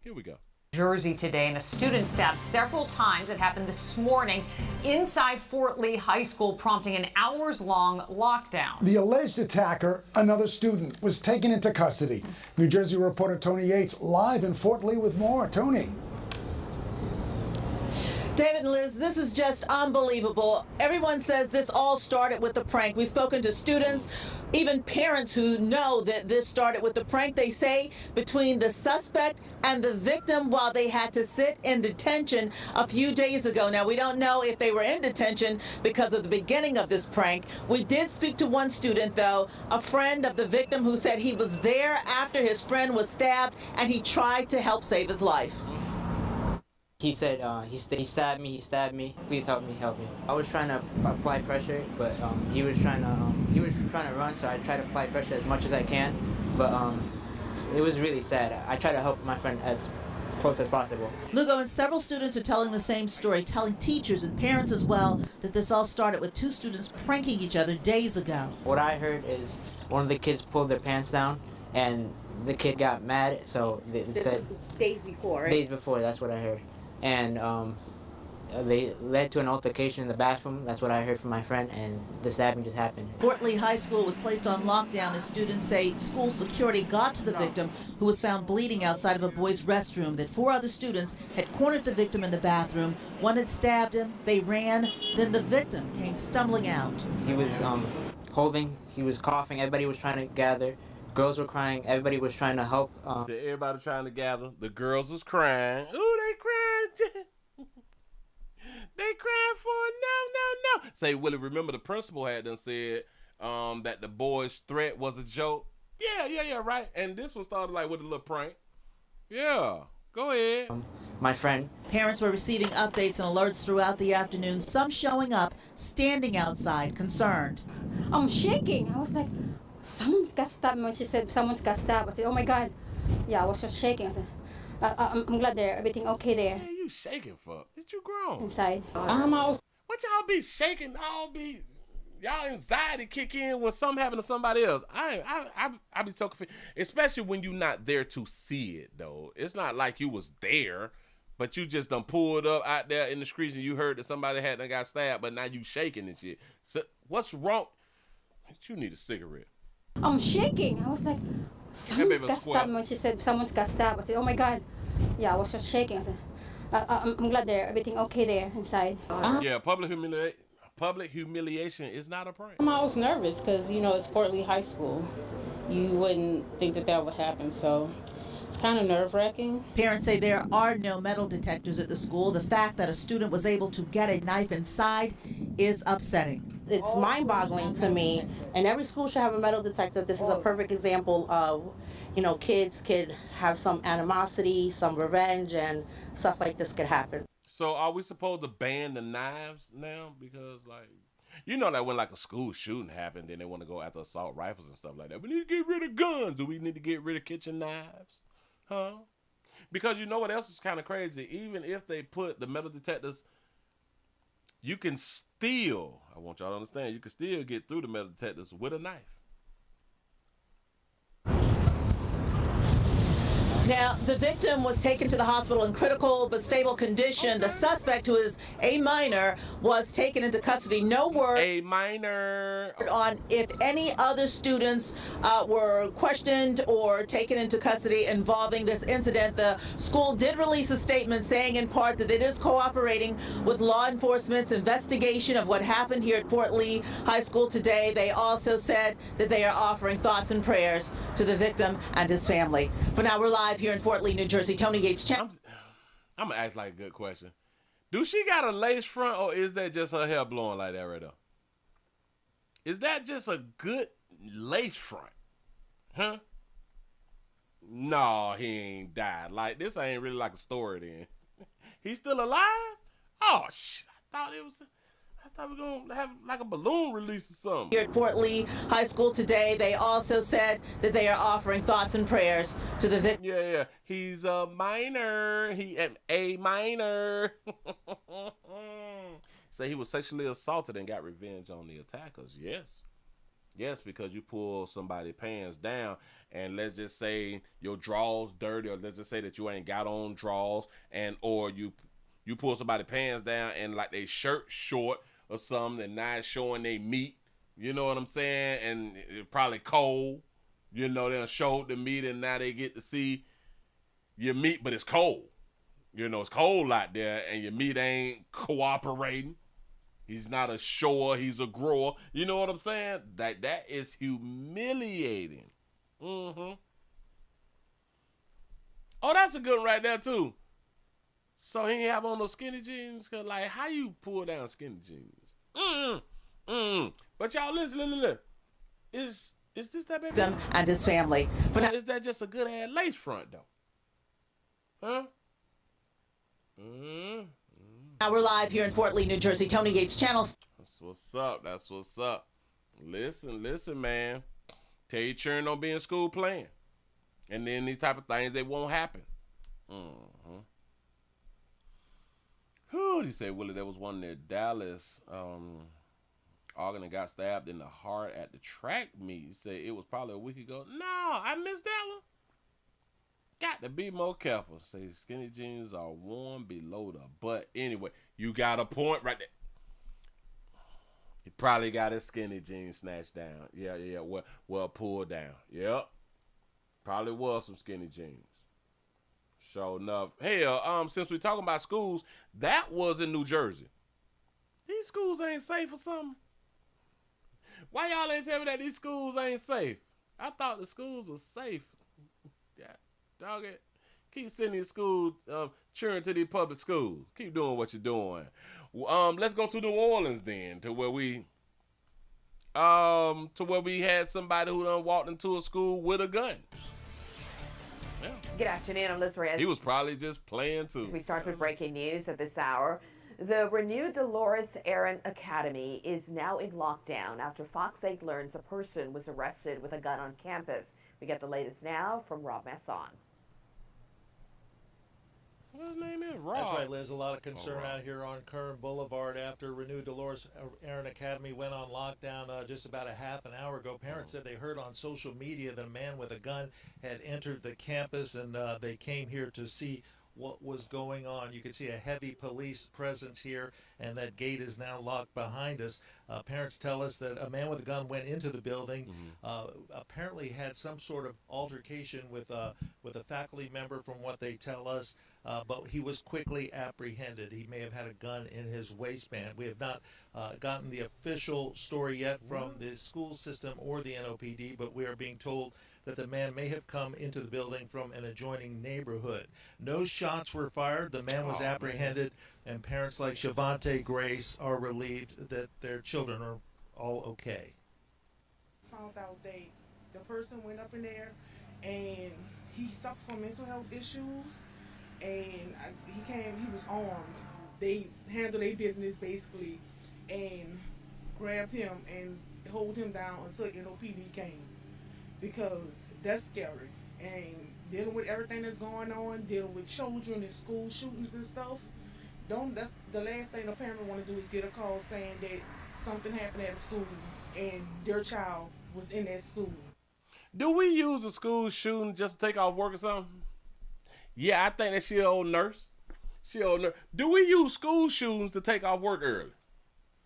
Here we go. Jersey today, and a student stabbed several times. It happened this morning inside Fort Lee High School, prompting an hours-long lockdown. The alleged attacker, another student, was taken into custody. New Jersey reporter Tony Yates live in Fort Lee with more. Tony. David and Liz, this is just unbelievable. Everyone says this all started with the prank. We've spoken to students, even parents who know that this started with the prank. They say between the suspect and the victim while they had to sit in detention a few days ago. Now, we don't know if they were in detention because of the beginning of this prank. We did speak to one student, though, a friend of the victim, who said he was there after his friend was stabbed and he tried to help save his life. He said, he stabbed me, please help me. I was trying to apply pressure, but he was trying to run, so I tried to apply pressure as much as I can, but it was really sad. I tried to help my friend as close as possible. Lugo, and several students are telling the same story, telling teachers and parents as well that this all started with two students pranking each other days ago. What I heard is one of the kids pulled their pants down, and the kid got mad, so they said... Days before, right? Days before, that's what I heard. And they led to an altercation in the bathroom. That's what I heard from my friend, and the stabbing just happened. Fort Lee High School was placed on lockdown as students say school security got to the victim, who was found bleeding outside of a boys' restroom, that 4 other students had cornered the victim in the bathroom. One had stabbed him, they ran, then the victim came stumbling out. He was he was coughing, everybody was trying to gather. Girls were crying, everybody was trying to help. Everybody trying to gather. The girls was crying. Ooh, they crying. They crying for no. Say, Willie, remember the principal had done said that the boy's threat was a joke? Yeah, right. And this one started like with a little prank. Yeah, go ahead. My friend. Parents were receiving updates and alerts throughout the afternoon, some showing up, standing outside, concerned. I'm shaking. I was like, someone's got stabbed. When she said someone's got stabbed, I said, oh my God. Yeah, I was just shaking. I said, I'm glad everything okay there. Hey, you shaking for? Did you grow? Inside. What y'all be shaking? Y'all anxiety kick in when something happened to somebody else. I be so confused, especially when you not there to see it though. It's not like you was there, but you just done pulled up out there in the streets and you heard that somebody had done got stabbed, but now you shaking and shit. So what's wrong? You need a cigarette. I'm shaking. I was like, someone's got stabbed. When she said someone's got stabbed, I said, oh my God. Yeah, I was just shaking. I said, I'm glad everything okay there inside. Yeah, public humiliation is not a prank. I was nervous because, it's Fort Lee High School. You wouldn't think that would happen, so it's kind of nerve-wracking. Parents say there are no metal detectors at the school. The fact that a student was able to get a knife inside is upsetting. It's mind-boggling to me, and every school should have a metal detector. This is a perfect example of, kids could have some animosity, some revenge, and stuff like this could happen. So are we supposed to ban the knives now? Because, that when, a school shooting happened, then they want to go after assault rifles and stuff like that. We need to get rid of guns. Do we need to get rid of kitchen knives? Huh? Because you know what else is kind of crazy? Even if they put the metal detectors, you can still, I want y'all to understand, you can still get through the metal detectors with a knife. Now, the victim was taken to the hospital in critical but stable condition. The suspect, who is a minor, was taken into custody. No word on if any other students were questioned or taken into custody involving this incident. The school did release a statement saying in part that it is cooperating with law enforcement's investigation of what happened here at Fort Lee High School today. They also said that they are offering thoughts and prayers to the victim and his family. For now, we're live here in Fort Lee, New Jersey. Tony Yates. I'm gonna ask like a good question. Do she got a lace front, or is that just her hair blowing like that right there? Is that just a good lace front? Huh? No, he ain't died. Like, this ain't really like a story then. He's still alive? Oh shit! I thought we were gonna have like a balloon release or something. Here at Fort Lee High School today, they also said that they are offering thoughts and prayers to the victim. Yeah. He's a minor. A minor. Say he was sexually assaulted and got revenge on the attackers. Yes, because you pull somebody's pants down, and let's just say your drawers dirty, or let's just say that you ain't got on drawers, and or you pull somebody's pants down and like they shirt short or something, and now it's showing they meat, you know what I'm saying? And it's probably cold, you know, they'll show the meat and now they get to see your meat, but it's cold. You know, it's cold out there and your meat ain't cooperating. He's not a shower, he's a grower. You know what I'm saying? That is humiliating. Oh, that's a good one right there too. So he ain't have on those skinny jeans? Cause like, how you pull down skinny jeans? But y'all listen. Is this that baby? And his family. But now, is that just a good ass lace front though? Huh? Now we're live here in Fort Lee, New Jersey. Tony Yates Channel. That's what's up. Listen, man. Tell your children don't be in school playing. And then these type of things, they won't happen. Who he said, Willie, there was one near Dallas. Ogden and got stabbed in the heart at the track meet. He said it was probably a week ago. No, I missed that one. Got to be more careful. Say skinny jeans are worn below the butt. Anyway, you got a point right there. He probably got his skinny jeans snatched down. Yeah. Well, pulled down. Yep. Probably was some skinny jeans. Sure enough. Hell, since we're talking about schools, that was in New Jersey. These schools ain't safe or something? Why y'all ain't tell me that these schools ain't safe? I thought the schools were safe. Yeah, dog it. Keep sending your schools, cheering to these public schools. Keep doing what you're doing. Let's go to New Orleans then, to where we had somebody who done walked into a school with a gun. Yeah. Good afternoon, I'm Liz Reyes. He was probably just playing too. As we start with breaking news at this hour, the renewed Dolores Aaron Academy is now in lockdown after Fox 8 learns a person was arrested with a gun on campus. We get the latest now from Rob Masson. What his name is? Rob. That's right, Liz. A lot of concern out here on Kern Boulevard after renewed Dolores Aaron Academy went on lockdown just about a half an hour ago. Parents said they heard on social media that a man with a gun had entered the campus, and they came here to see what was going on. You can see a heavy police presence here, and that gate is now locked behind us. Parents tell us that a man with a gun went into the building, apparently had some sort of altercation with a faculty member from what they tell us, but he was quickly apprehended. He may have had a gun in his waistband. We have not gotten the official story yet from the school system or the NOPD, but we are being told that the man may have come into the building from an adjoining neighborhood. No shots were fired. The man was apprehended, and parents like Shavante Grace are relieved that their children are all okay. Found out that the person went up in there and he suffered from mental health issues, and he was armed. They handled their business basically and grabbed him and hold him down until NOPD came, because that's scary. And dealing with everything that's going on, dealing with children and school shootings and stuff, that's the last thing a parent want to do is get a call saying that something happened at a school and their child was in that school. Do we use a school shooting just to take off work or something? Yeah, I think that she an old nurse. She old nurse. Do we use school shootings to take off work early?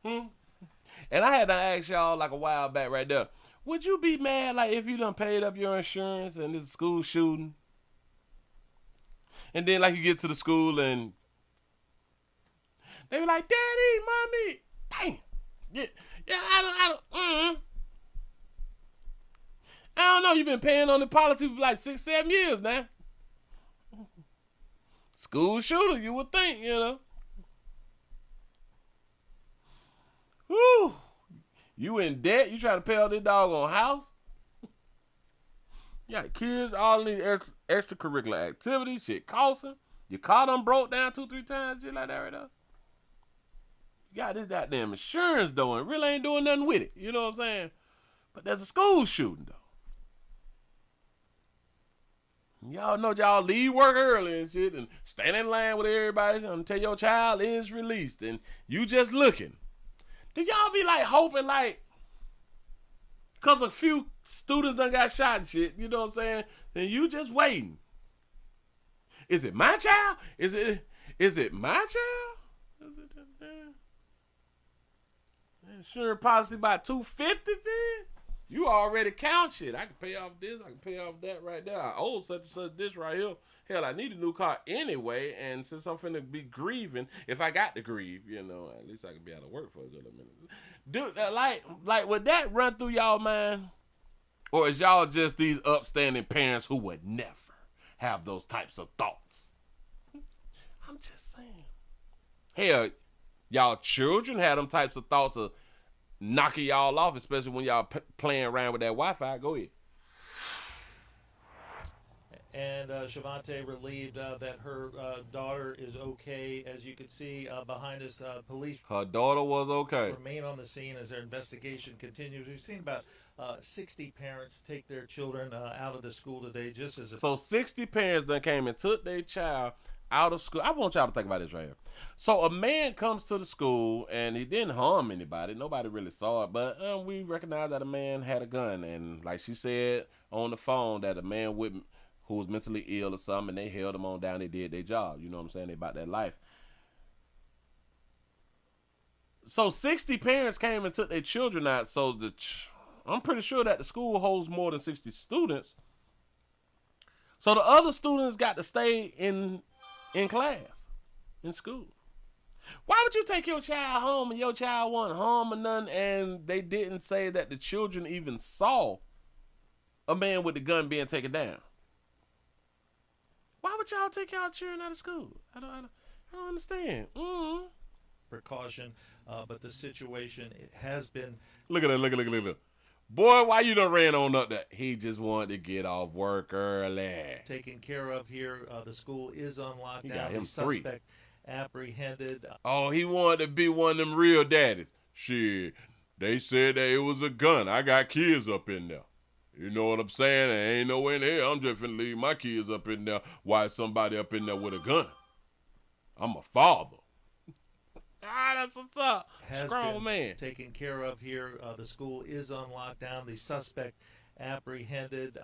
And I had to ask y'all like a while back right there. Would you be mad like if you done paid up your insurance and it's a school shooting? And then like you get to the school and they be like, Daddy, Mommy, dang. Yeah, I don't know. You've been paying on the policy for like 6-7 years now. School shooter, you would think, you know. Whew. You in debt? You trying to pay off this doggone house? You got kids, all these extracurricular activities, shit costing. Your car done broke down 2-3 times, shit like that right now. You got this goddamn insurance though, and really ain't doing nothing with it. You know what I'm saying? But there's a school shooting though. Y'all know y'all leave work early and shit and stand in line with everybody until your child is released and you just looking. Do y'all be like hoping like, cause a few students done got shot and shit, you know what I'm saying? Then you just waiting. Is it my child? Is it my child? Is it insurance policy about $250, man? You already count shit. I can pay off this. I can pay off that right there. I owe such and such this right here. Hell, I need a new car anyway. And since I'm finna be grieving, if I got to grieve, you know, at least I can be out of work for a good minute. Dude, like would that run through y'all mind? Or is y'all just these upstanding parents who would never have those types of thoughts? I'm just saying. Hell, y'all children have them types of thoughts of knocking y'all off, especially when y'all playing around with that Wi-Fi. Go ahead. And Shavante relieved that her daughter is okay. As you can see behind us, police. Her daughter was okay. Remain on the scene as their investigation continues. We've seen about 60 parents take their children out of the school today, just as. So 60 parents that came and took their child out of school. I want y'all to think about this right here. So a man comes to the school and he didn't harm anybody. Nobody really saw it, but we recognize that a man had a gun. And like she said on the phone, that a man who was mentally ill or something, and they held him on down. They did their job. You know what I'm saying? They about that life. So 60 parents came and took their children out. So I'm pretty sure that the school holds more than 60 students. So the other students got to stay in class, in school. Why would you take your child home and your child wasn't harm or nothing, and they didn't say that the children even saw a man with the gun being taken down? Why would y'all take y'all children out of school? I don't understand. Precaution, but the situation has been. Look at that. Boy, why you done ran on up that? He just wanted to get off work early. Taken care of here. The school is on lockdown. He got him the suspect apprehended. Oh, he wanted to be one of them real daddies. Shit, they said that it was a gun. I got kids up in there. You know what I'm saying? There ain't no way in here. I'm just finna leave my kids up in there. Why is somebody up in there with a gun? I'm a father. That's what's up. Strong man. Taken care of here. The school is on lockdown. The suspect apprehended.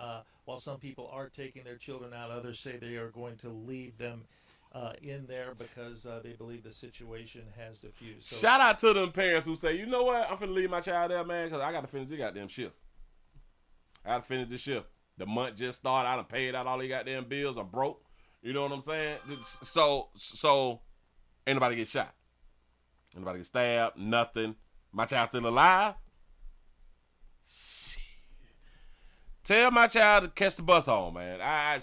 While some people are taking their children out, others say they are going to leave them in there because they believe the situation has diffused. So, shout out to them parents who say, you know what? I'm finna leave my child there, man, because I got to finish this goddamn shift. I got to finish this shift. The month just started. I done paid out all these goddamn bills. I'm broke. You know what I'm saying? So ain't nobody get shot. Anybody get stabbed? Nothing. My child still alive? Shit. Tell my child to catch the bus home, man. I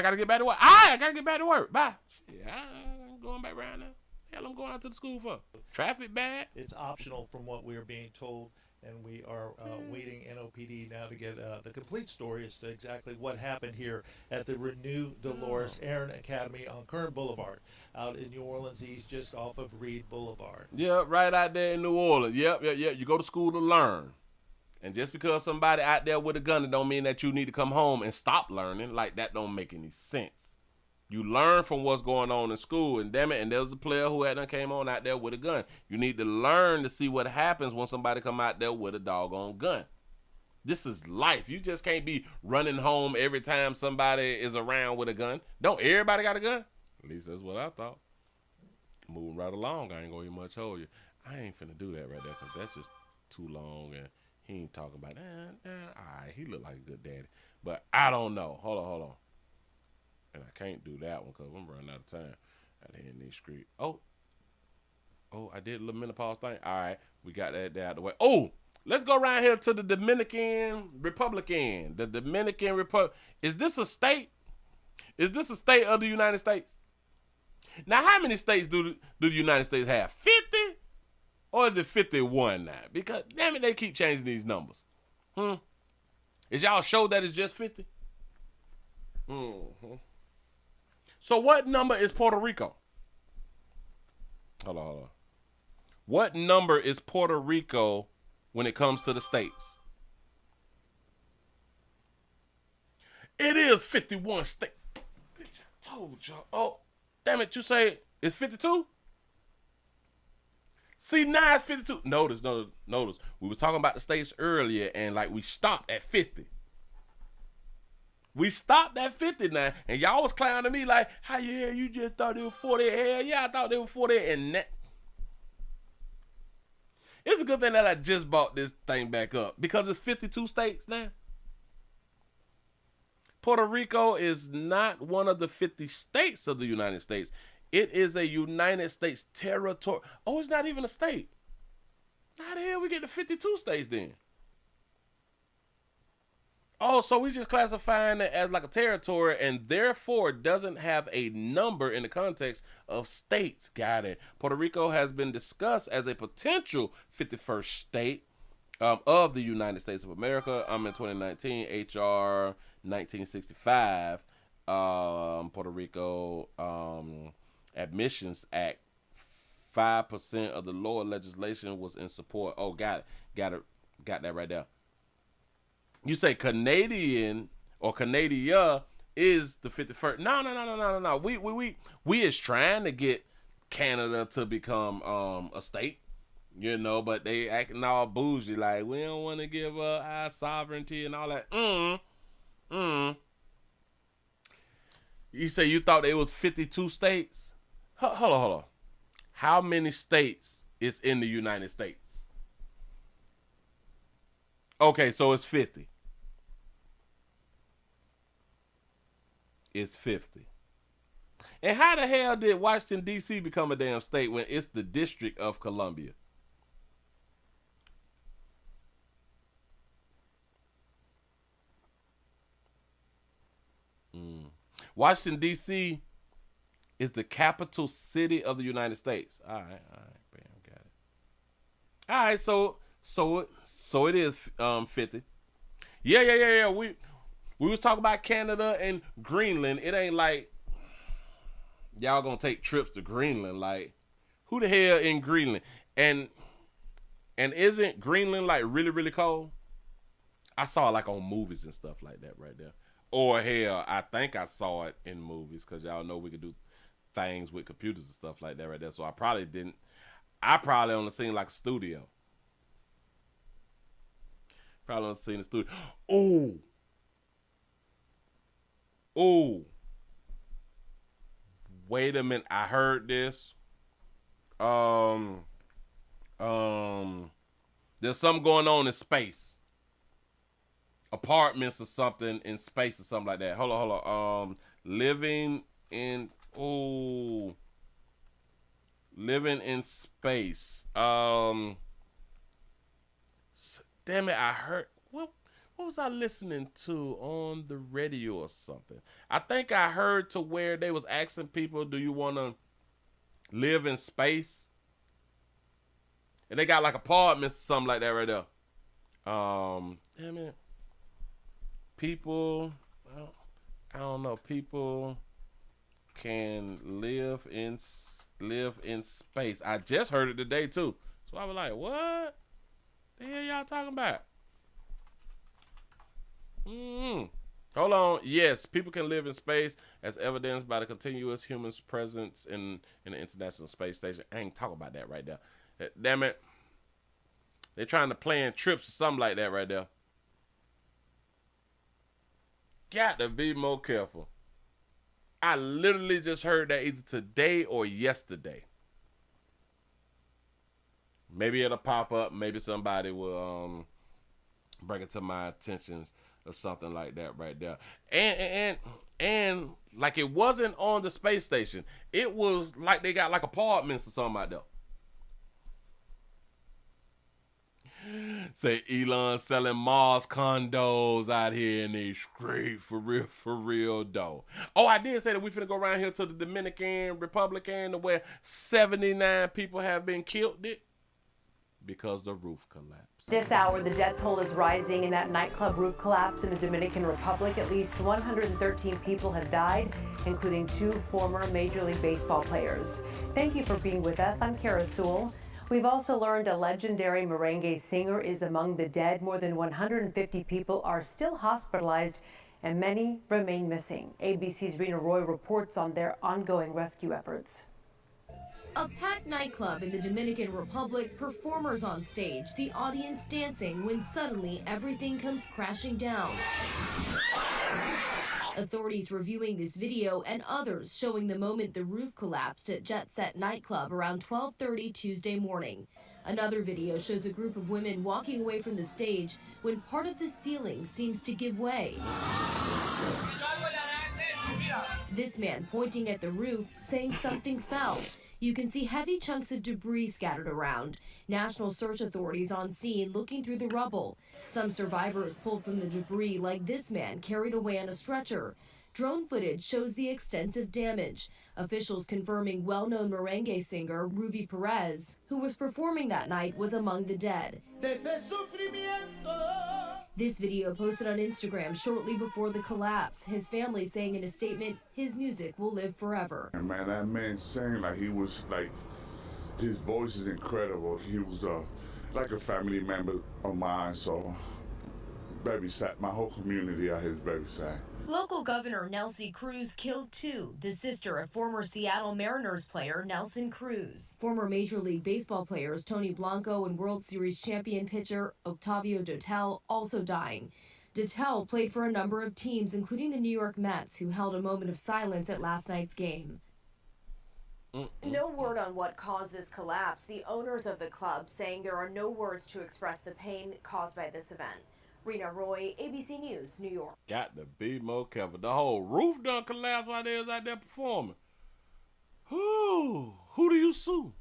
gotta get back to work. I gotta get back to work. Bye. Shit, I'm going back around now. Hell, I'm going out to the school for traffic bad. It's optional from what we are being told, and we are waiting NOPD now to get the complete story as to exactly what happened here at the Renew Dolores Aaron Academy on Kern Boulevard out in New Orleans East, just off of Reed Boulevard. Yeah, right out there in New Orleans. Yep. You go to school to learn. And just because somebody out there with a gun, it don't mean that you need to come home and stop learning. Like, that don't make any sense. You learn from what's going on in school, and damn it, and there was a player who had done came on out there with a gun. You need to learn to see what happens when somebody come out there with a doggone gun. This is life. You just can't be running home every time somebody is around with a gun. Don't everybody got a gun? At least that's what I thought. Moving right along. I ain't gonna even much hold you. I ain't finna do that right there because that's just too long and he ain't talking about alright, he look like a good daddy. But I don't know. Hold on. And I can't do that one because I'm running out of time out here in these streets. Oh, I did a little menopause thing. Alright, we got that out of the way. Oh! Let's go around here to the Dominican Republic. The Dominican Republic. Is this a state? Is this a state of the United States? Now, how many states do the United States have? 50? Or is it 51 now? Because, damn it, they keep changing these numbers. Is y'all sure that it's just 50? So what number is Puerto Rico? Hold on. What number is Puerto Rico when it comes to the states? It is 51 states. Bitch, I told y'all. Oh, damn it, you say it's 52? See, now it's 52. Notice. We was talking about the states earlier and like we stopped at 50. We stopped at 50 now. And y'all was clowning me like, how you just thought it was 40? Hell yeah, I thought they were 40 and that. It's a good thing that I just bought this thing back up because it's 52 states now. Puerto Rico is not one of the 50 states of the United States. It is a United States territory. Oh, it's not even a state. How the hell we get to 52 states then? Oh, so we just classifying it as like a territory and therefore doesn't have a number in the context of states. Got it. Puerto Rico has been discussed as a potential 51st state of the United States of America. In 2019, HR 1965, Puerto Rico Admissions Act, 5% of the lower legislation was in support. Oh, got that right there. You say Canadian or Canada is the 51st. No. We is trying to get Canada to become a state, you know, but they acting all bougie like we don't want to give up our sovereignty and all that. You say you thought it was 52 states? Hold on. How many states is in the United States? Okay, so it's 50. It's 50. And how the hell did Washington, D.C. become a damn state when it's the District of Columbia? Washington, D.C. is the capital city of the United States. All right, bam, got it. All right, so it is 50. Yeah. We was talking about Canada and Greenland. It ain't like y'all gonna take trips to Greenland. Like, who the hell in Greenland? And isn't Greenland like really, really cold? I saw it like on movies and stuff like that right there. Or hell, I think I saw it in movies because y'all know we could do things with computers and stuff like that right there. So I probably didn't. I probably only seen like a studio. Probably only seen a studio. Oh. Wait a minute. I heard this. There's something going on in space. Apartments or something in space or something like that. Hold on. Living in space. Damn it, I heard what was I listening to on the radio or something? I think I heard to where they was asking people, do you want to live in space? And they got like apartments or something like that right there. Damn it. People, I don't know. People can live in space. I just heard it today too. So I was like, what the hell y'all talking about? Hold on. Yes, people can live in space as evidenced by the continuous human presence in the International Space Station. I ain't talking about that right there. Damn it. They're trying to plan trips or something like that right there. got to be more careful. I literally just heard that either today or yesterday. Maybe it'll pop up. Maybe somebody will bring it to my attention or something like that right there. And like it wasn't on the space station. It was like they got like apartments or something out there. Say Elon selling Mars condos out here in the street for real though. Oh, I did say that we finna go around here to the Dominican Republic where 79 people have been killed because the roof collapsed. This hour, the death toll is rising in that nightclub roof collapse in the Dominican Republic. At least 113 people have died, including 2 former Major League Baseball players. Thank you for being with us. I'm Kara Sewell. We've also learned a legendary merengue singer is among the dead. More than 150 people are still hospitalized and many remain missing. ABC's Rena Roy reports on their ongoing rescue efforts. A packed nightclub in the Dominican Republic, performers on stage, the audience dancing when suddenly everything comes crashing down. Authorities reviewing this video and others showing the moment the roof collapsed at Jet Set nightclub around 12:30 Tuesday morning. Another video shows a group of women walking away from the stage when part of the ceiling seems to give way. This man pointing at the roof, saying something fell. You can see heavy chunks of debris scattered around. National search authorities on scene looking through the rubble. Some survivors pulled from the debris like this man carried away on a stretcher. Drone footage shows the extensive damage. Officials confirming well-known merengue singer Ruby Perez, who was performing that night, was among the dead. This video posted on Instagram shortly before the collapse. His family saying in a statement, his music will live forever. And man, that man sang like he was his voice is incredible. He was like a family member of mine, so babysat my whole community out here is babysat. Local Governor Nelsie Cruz killed 2, the sister of former Seattle Mariners player Nelson Cruz. Former Major League Baseball players Tony Blanco and World Series champion pitcher Octavio Dotel also dying. Dotel played for a number of teams, including the New York Mets, who held a moment of silence at last night's game. No word on what caused this collapse. The owners of the club saying there are no words to express the pain caused by this event. Rena Roy, ABC News, New York. Got to be more careful. The whole roof done collapsed while they was out there performing. Who do you sue?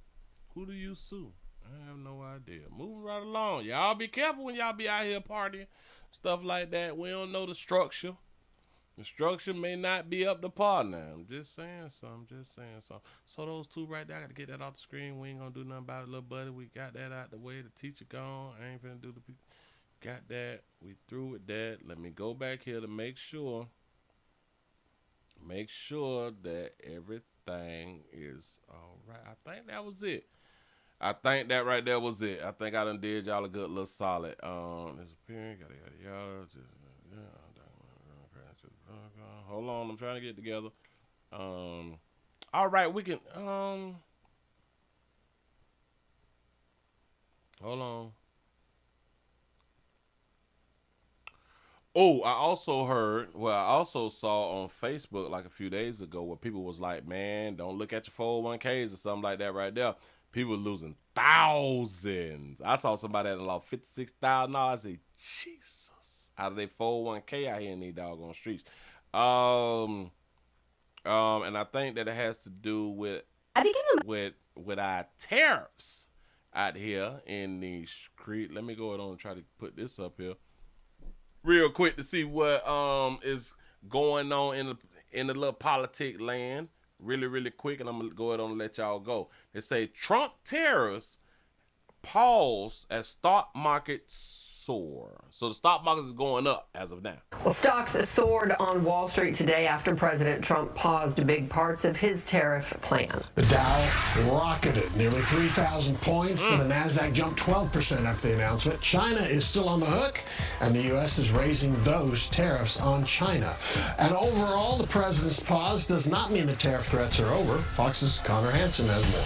Who do you sue? I have no idea. Moving right along. Y'all be careful when y'all be out here partying. Stuff like that. We don't know the structure. The structure may not be up to par now. I'm just saying something. So those 2 right there, I got to get that off the screen. We ain't going to do nothing about it, little buddy. We got that out the way. The teacher gone. I ain't finna do the people. Got that. We through with that. Let me go back here to make sure that everything is all right. I think that was it. I think that right there was it. I think I done did y'all a good little solid. Disappearing. Hold on. I'm trying to get together. All right. We can. Hold on. Oh, I also saw on Facebook like a few days ago where people was like, man, don't look at your 401ks or something like that right there. People losing thousands. I saw somebody that lost $56,000. I said, Jesus, out of their 401k out here in these doggone streets. And I think that it has to do with our tariffs out here in the street. Let me go ahead on and try to put this up here real quick to see what is going on in the little politic land really quick, and I'm gonna go ahead on and let y'all go. They say Trump tariffs pause as stock market soar. So the stock market is going up as of now. Well, stocks soared on Wall Street today after President Trump paused big parts of his tariff plan. The Dow rocketed nearly 3,000 points, and the Nasdaq jumped 12% after the announcement. China is still on the hook, and the U.S. is raising those tariffs on China. And overall, the president's pause does not mean the tariff threats are over. Fox's Connor Hansen has more.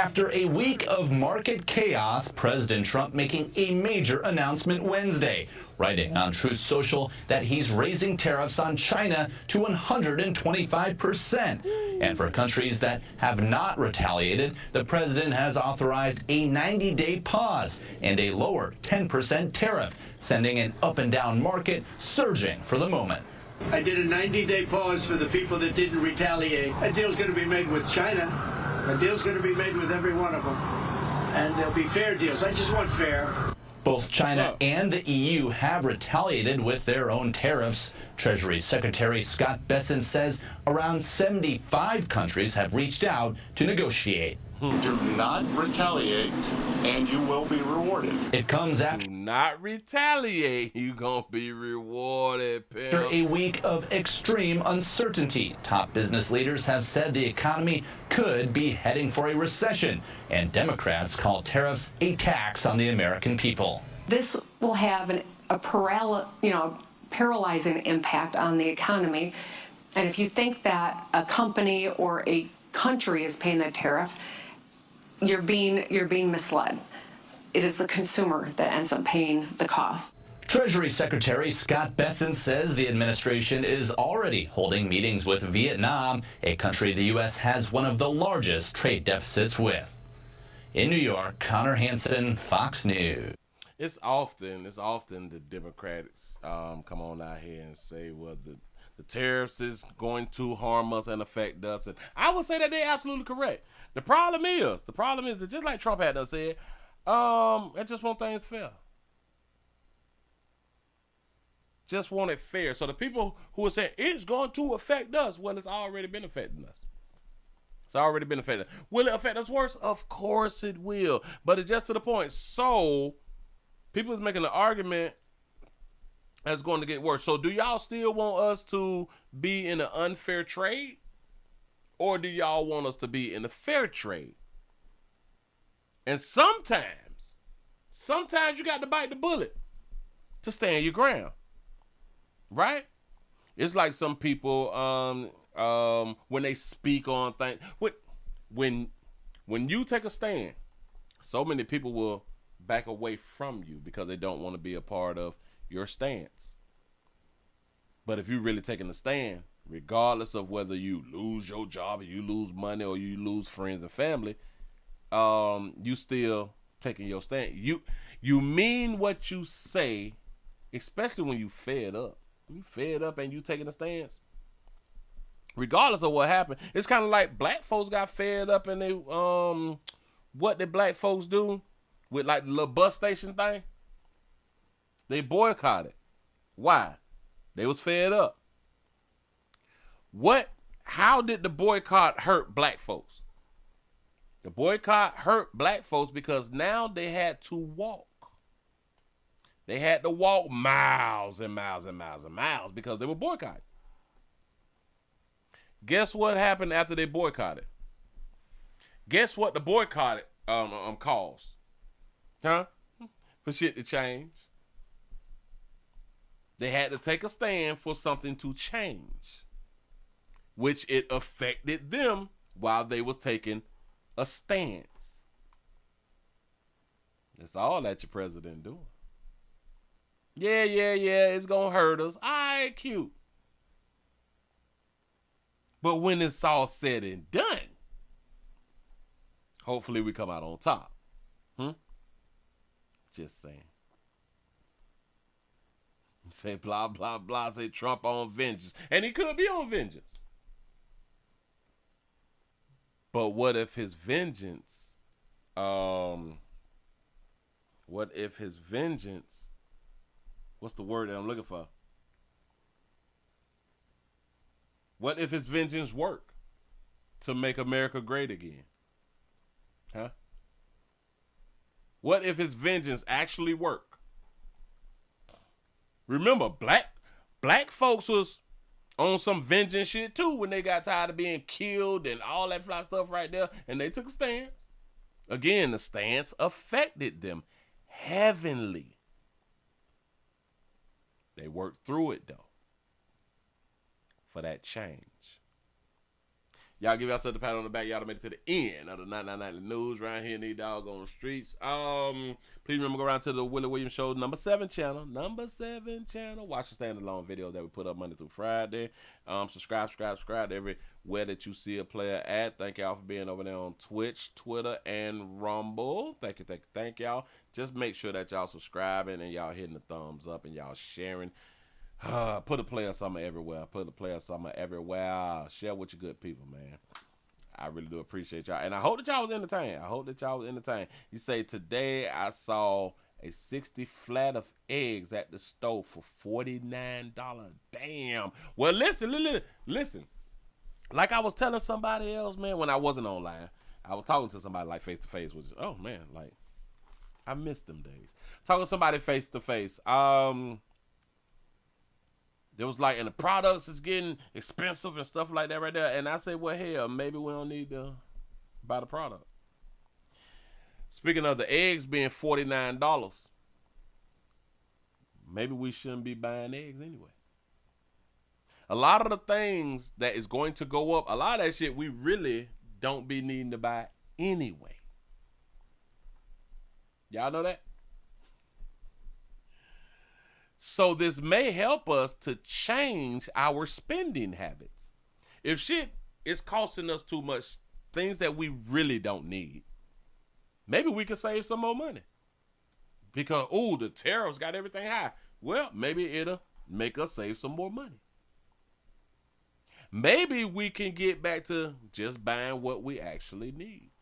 After a week of market chaos, President Trump making a major announcement Wednesday, writing on Truth Social that he's raising tariffs on China to 125%. And for countries that have not retaliated, the president has authorized a 90-day pause and a lower 10% tariff, sending an up-and-down market surging for the moment. I did a 90-day pause for the people that didn't retaliate. A deal's going to be made with China. A deal's going to be made with every one of them. And there'll be fair deals. I just want fair. Both China and the EU have retaliated with their own tariffs. Treasury Secretary Scott Bessent says around 75 countries have reached out to negotiate. Do not retaliate, and you will be rewarded. It comes after Do not retaliate, you gonna be rewarded, pimps. After a week of extreme uncertainty, top business leaders have said the economy could be heading for a recession, and Democrats call tariffs a tax on the American people. This will have a paralyzing impact on the economy, and if you think that a company or a country is paying the tariff, you're being misled. It is the consumer that ends up paying the cost. Treasury Secretary Scott Bessent says the administration is already holding meetings with Vietnam, a country the U.S. has one of the largest trade deficits with. In New York, Connor Hansen, Fox News. It's often the Democrats come on out here and say, well, the tariffs is going to harm us and affect us. And I would say that they're absolutely correct. The problem is that just like Trump had said, I just want things fair. Just want it fair. So the people who are saying it's going to affect us, well, it's already been affecting us. It's already been affecting us. Will it affect us worse? Of course it will. But it's just to the point. So people is making the argument that's going to get worse. So do y'all still want us to be in an unfair trade? Or do y'all want us to be in a fair trade? And sometimes you got to bite the bullet to stand your ground. Right? It's like some people when they speak on things. When you take a stand, so many people will back away from you because they don't want to be a part of your stance. But if you're really taking a stand, regardless of whether you lose your job or you lose money or you lose friends and family, you still taking your stand. You mean what you say, especially when you fed up. You fed up and you taking a stance. Regardless of what happened, it's kind of like black folks got fed up and they what did black folks do with like the little bus station thing? They boycotted. Why? They was fed up. How did the boycott hurt black folks? The boycott hurt black folks because now they had to walk. They had to walk miles and miles and miles and miles because they were boycotted. Guess what happened after they boycotted? Guess what the boycott caused? Huh? For shit to change. They had to take a stand for something to change, which it affected them while they was taking a stance. That's all that your president doing. Yeah, it's gonna hurt us. All right, cute. But when it's all said and done, hopefully we come out on top. Just saying. Say blah, blah, blah. Say Trump on vengeance. And he could be on vengeance. But what if his vengeance, what's the word that I'm looking for? What if his vengeance worked to make America great again? Huh? What if his vengeance actually worked? Remember, black folks was on some vengeance shit too when they got tired of being killed and all that fly stuff right there, and they took a stance. Again, the stance affected them heavily. They worked through it though for that change. Y'all give yourself the pat on the back. Y'all made it to the end of the 999 news right here in these doggone streets. Please remember go around to the Willie Williams Show number 7 channel. Watch the standalone videos that we put up Monday through Friday. Subscribe everywhere that you see a player at. Thank y'all for being over there on Twitch, Twitter, and Rumble. Thank y'all. Just make sure that y'all subscribing and y'all hitting the thumbs up and y'all sharing. Put a player summer everywhere. Share with your good people, man. I really do appreciate y'all. And I hope that y'all was entertained. You say, today I saw a 60 flat of eggs at the store for $49. Damn. Well, listen. Like I was telling somebody else, man, when I wasn't online, I was talking to somebody like face to face, which, oh man, like I missed them days. Talking to somebody face to face. There was like, and the products is getting expensive and stuff like that right there. And I say, well, hell, maybe we don't need to buy the product. Speaking of the eggs being $49, maybe we shouldn't be buying eggs anyway. A lot of the things that is going to go up, a lot of that shit we really don't be needing to buy anyway. Y'all know that? So this may help us to change our spending habits. If shit is costing us too much, things that we really don't need, maybe we can save some more money. Because, the tariffs got everything high. Well, maybe it'll make us save some more money. Maybe we can get back to just buying what we actually need.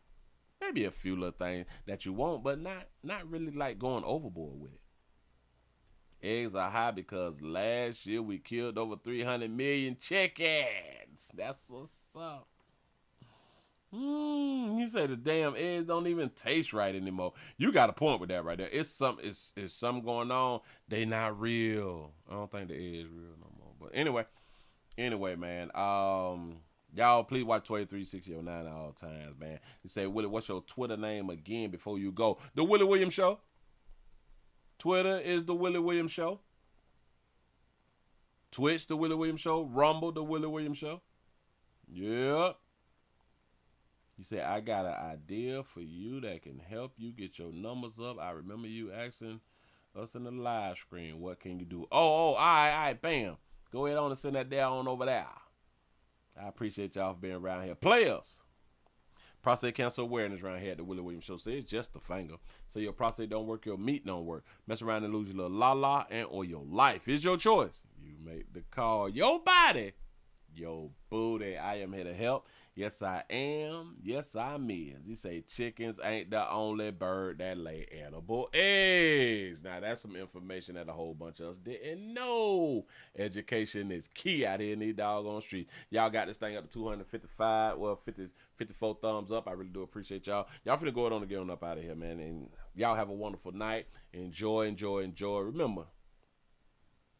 Maybe a few little things that you want, but not really like going overboard with it. Eggs are high because last year we killed over 300 million chickens. That's what's up. You say the damn eggs don't even taste right anymore. You got a point with that right there. It's something going on. They not real. I don't think the eggs real no more. But anyway, man. Y'all please watch 236009 at all times, man. You say, Willie, what's your Twitter name again before you go? The Willie Williams Show. Twitter is the Willie Williams Show. Twitch, the Willie Williams Show. Rumble, the Willie Williams Show. Yep. You say, I got an idea for you that can help you get your numbers up. I remember you asking us in the live screen, what can you do? All right, bam. Go ahead on and send that down over there. I appreciate y'all for being around here. Players. Prostate cancer awareness around here at the Willie Williams Show. Say it's just a finger. So your prostate don't work, your meat don't work. Mess around and lose your little la-la and or your life. It's your choice. You make the call. Your body, your booty. I am here to help. Yes, I am. Yes, I is. You say chickens ain't the only bird that lay edible eggs. Now, that's some information that a whole bunch of us didn't know. Education is key out here in these doggone streets. Y'all got this thing up to 54 thumbs up. I really do appreciate y'all. Y'all finna go on and get on up out of here, man. And y'all have a wonderful night. Enjoy. Remember,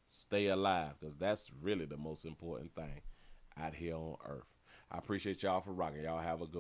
stay alive, because that's really the most important thing out here on earth. I appreciate y'all for rocking. Y'all have a good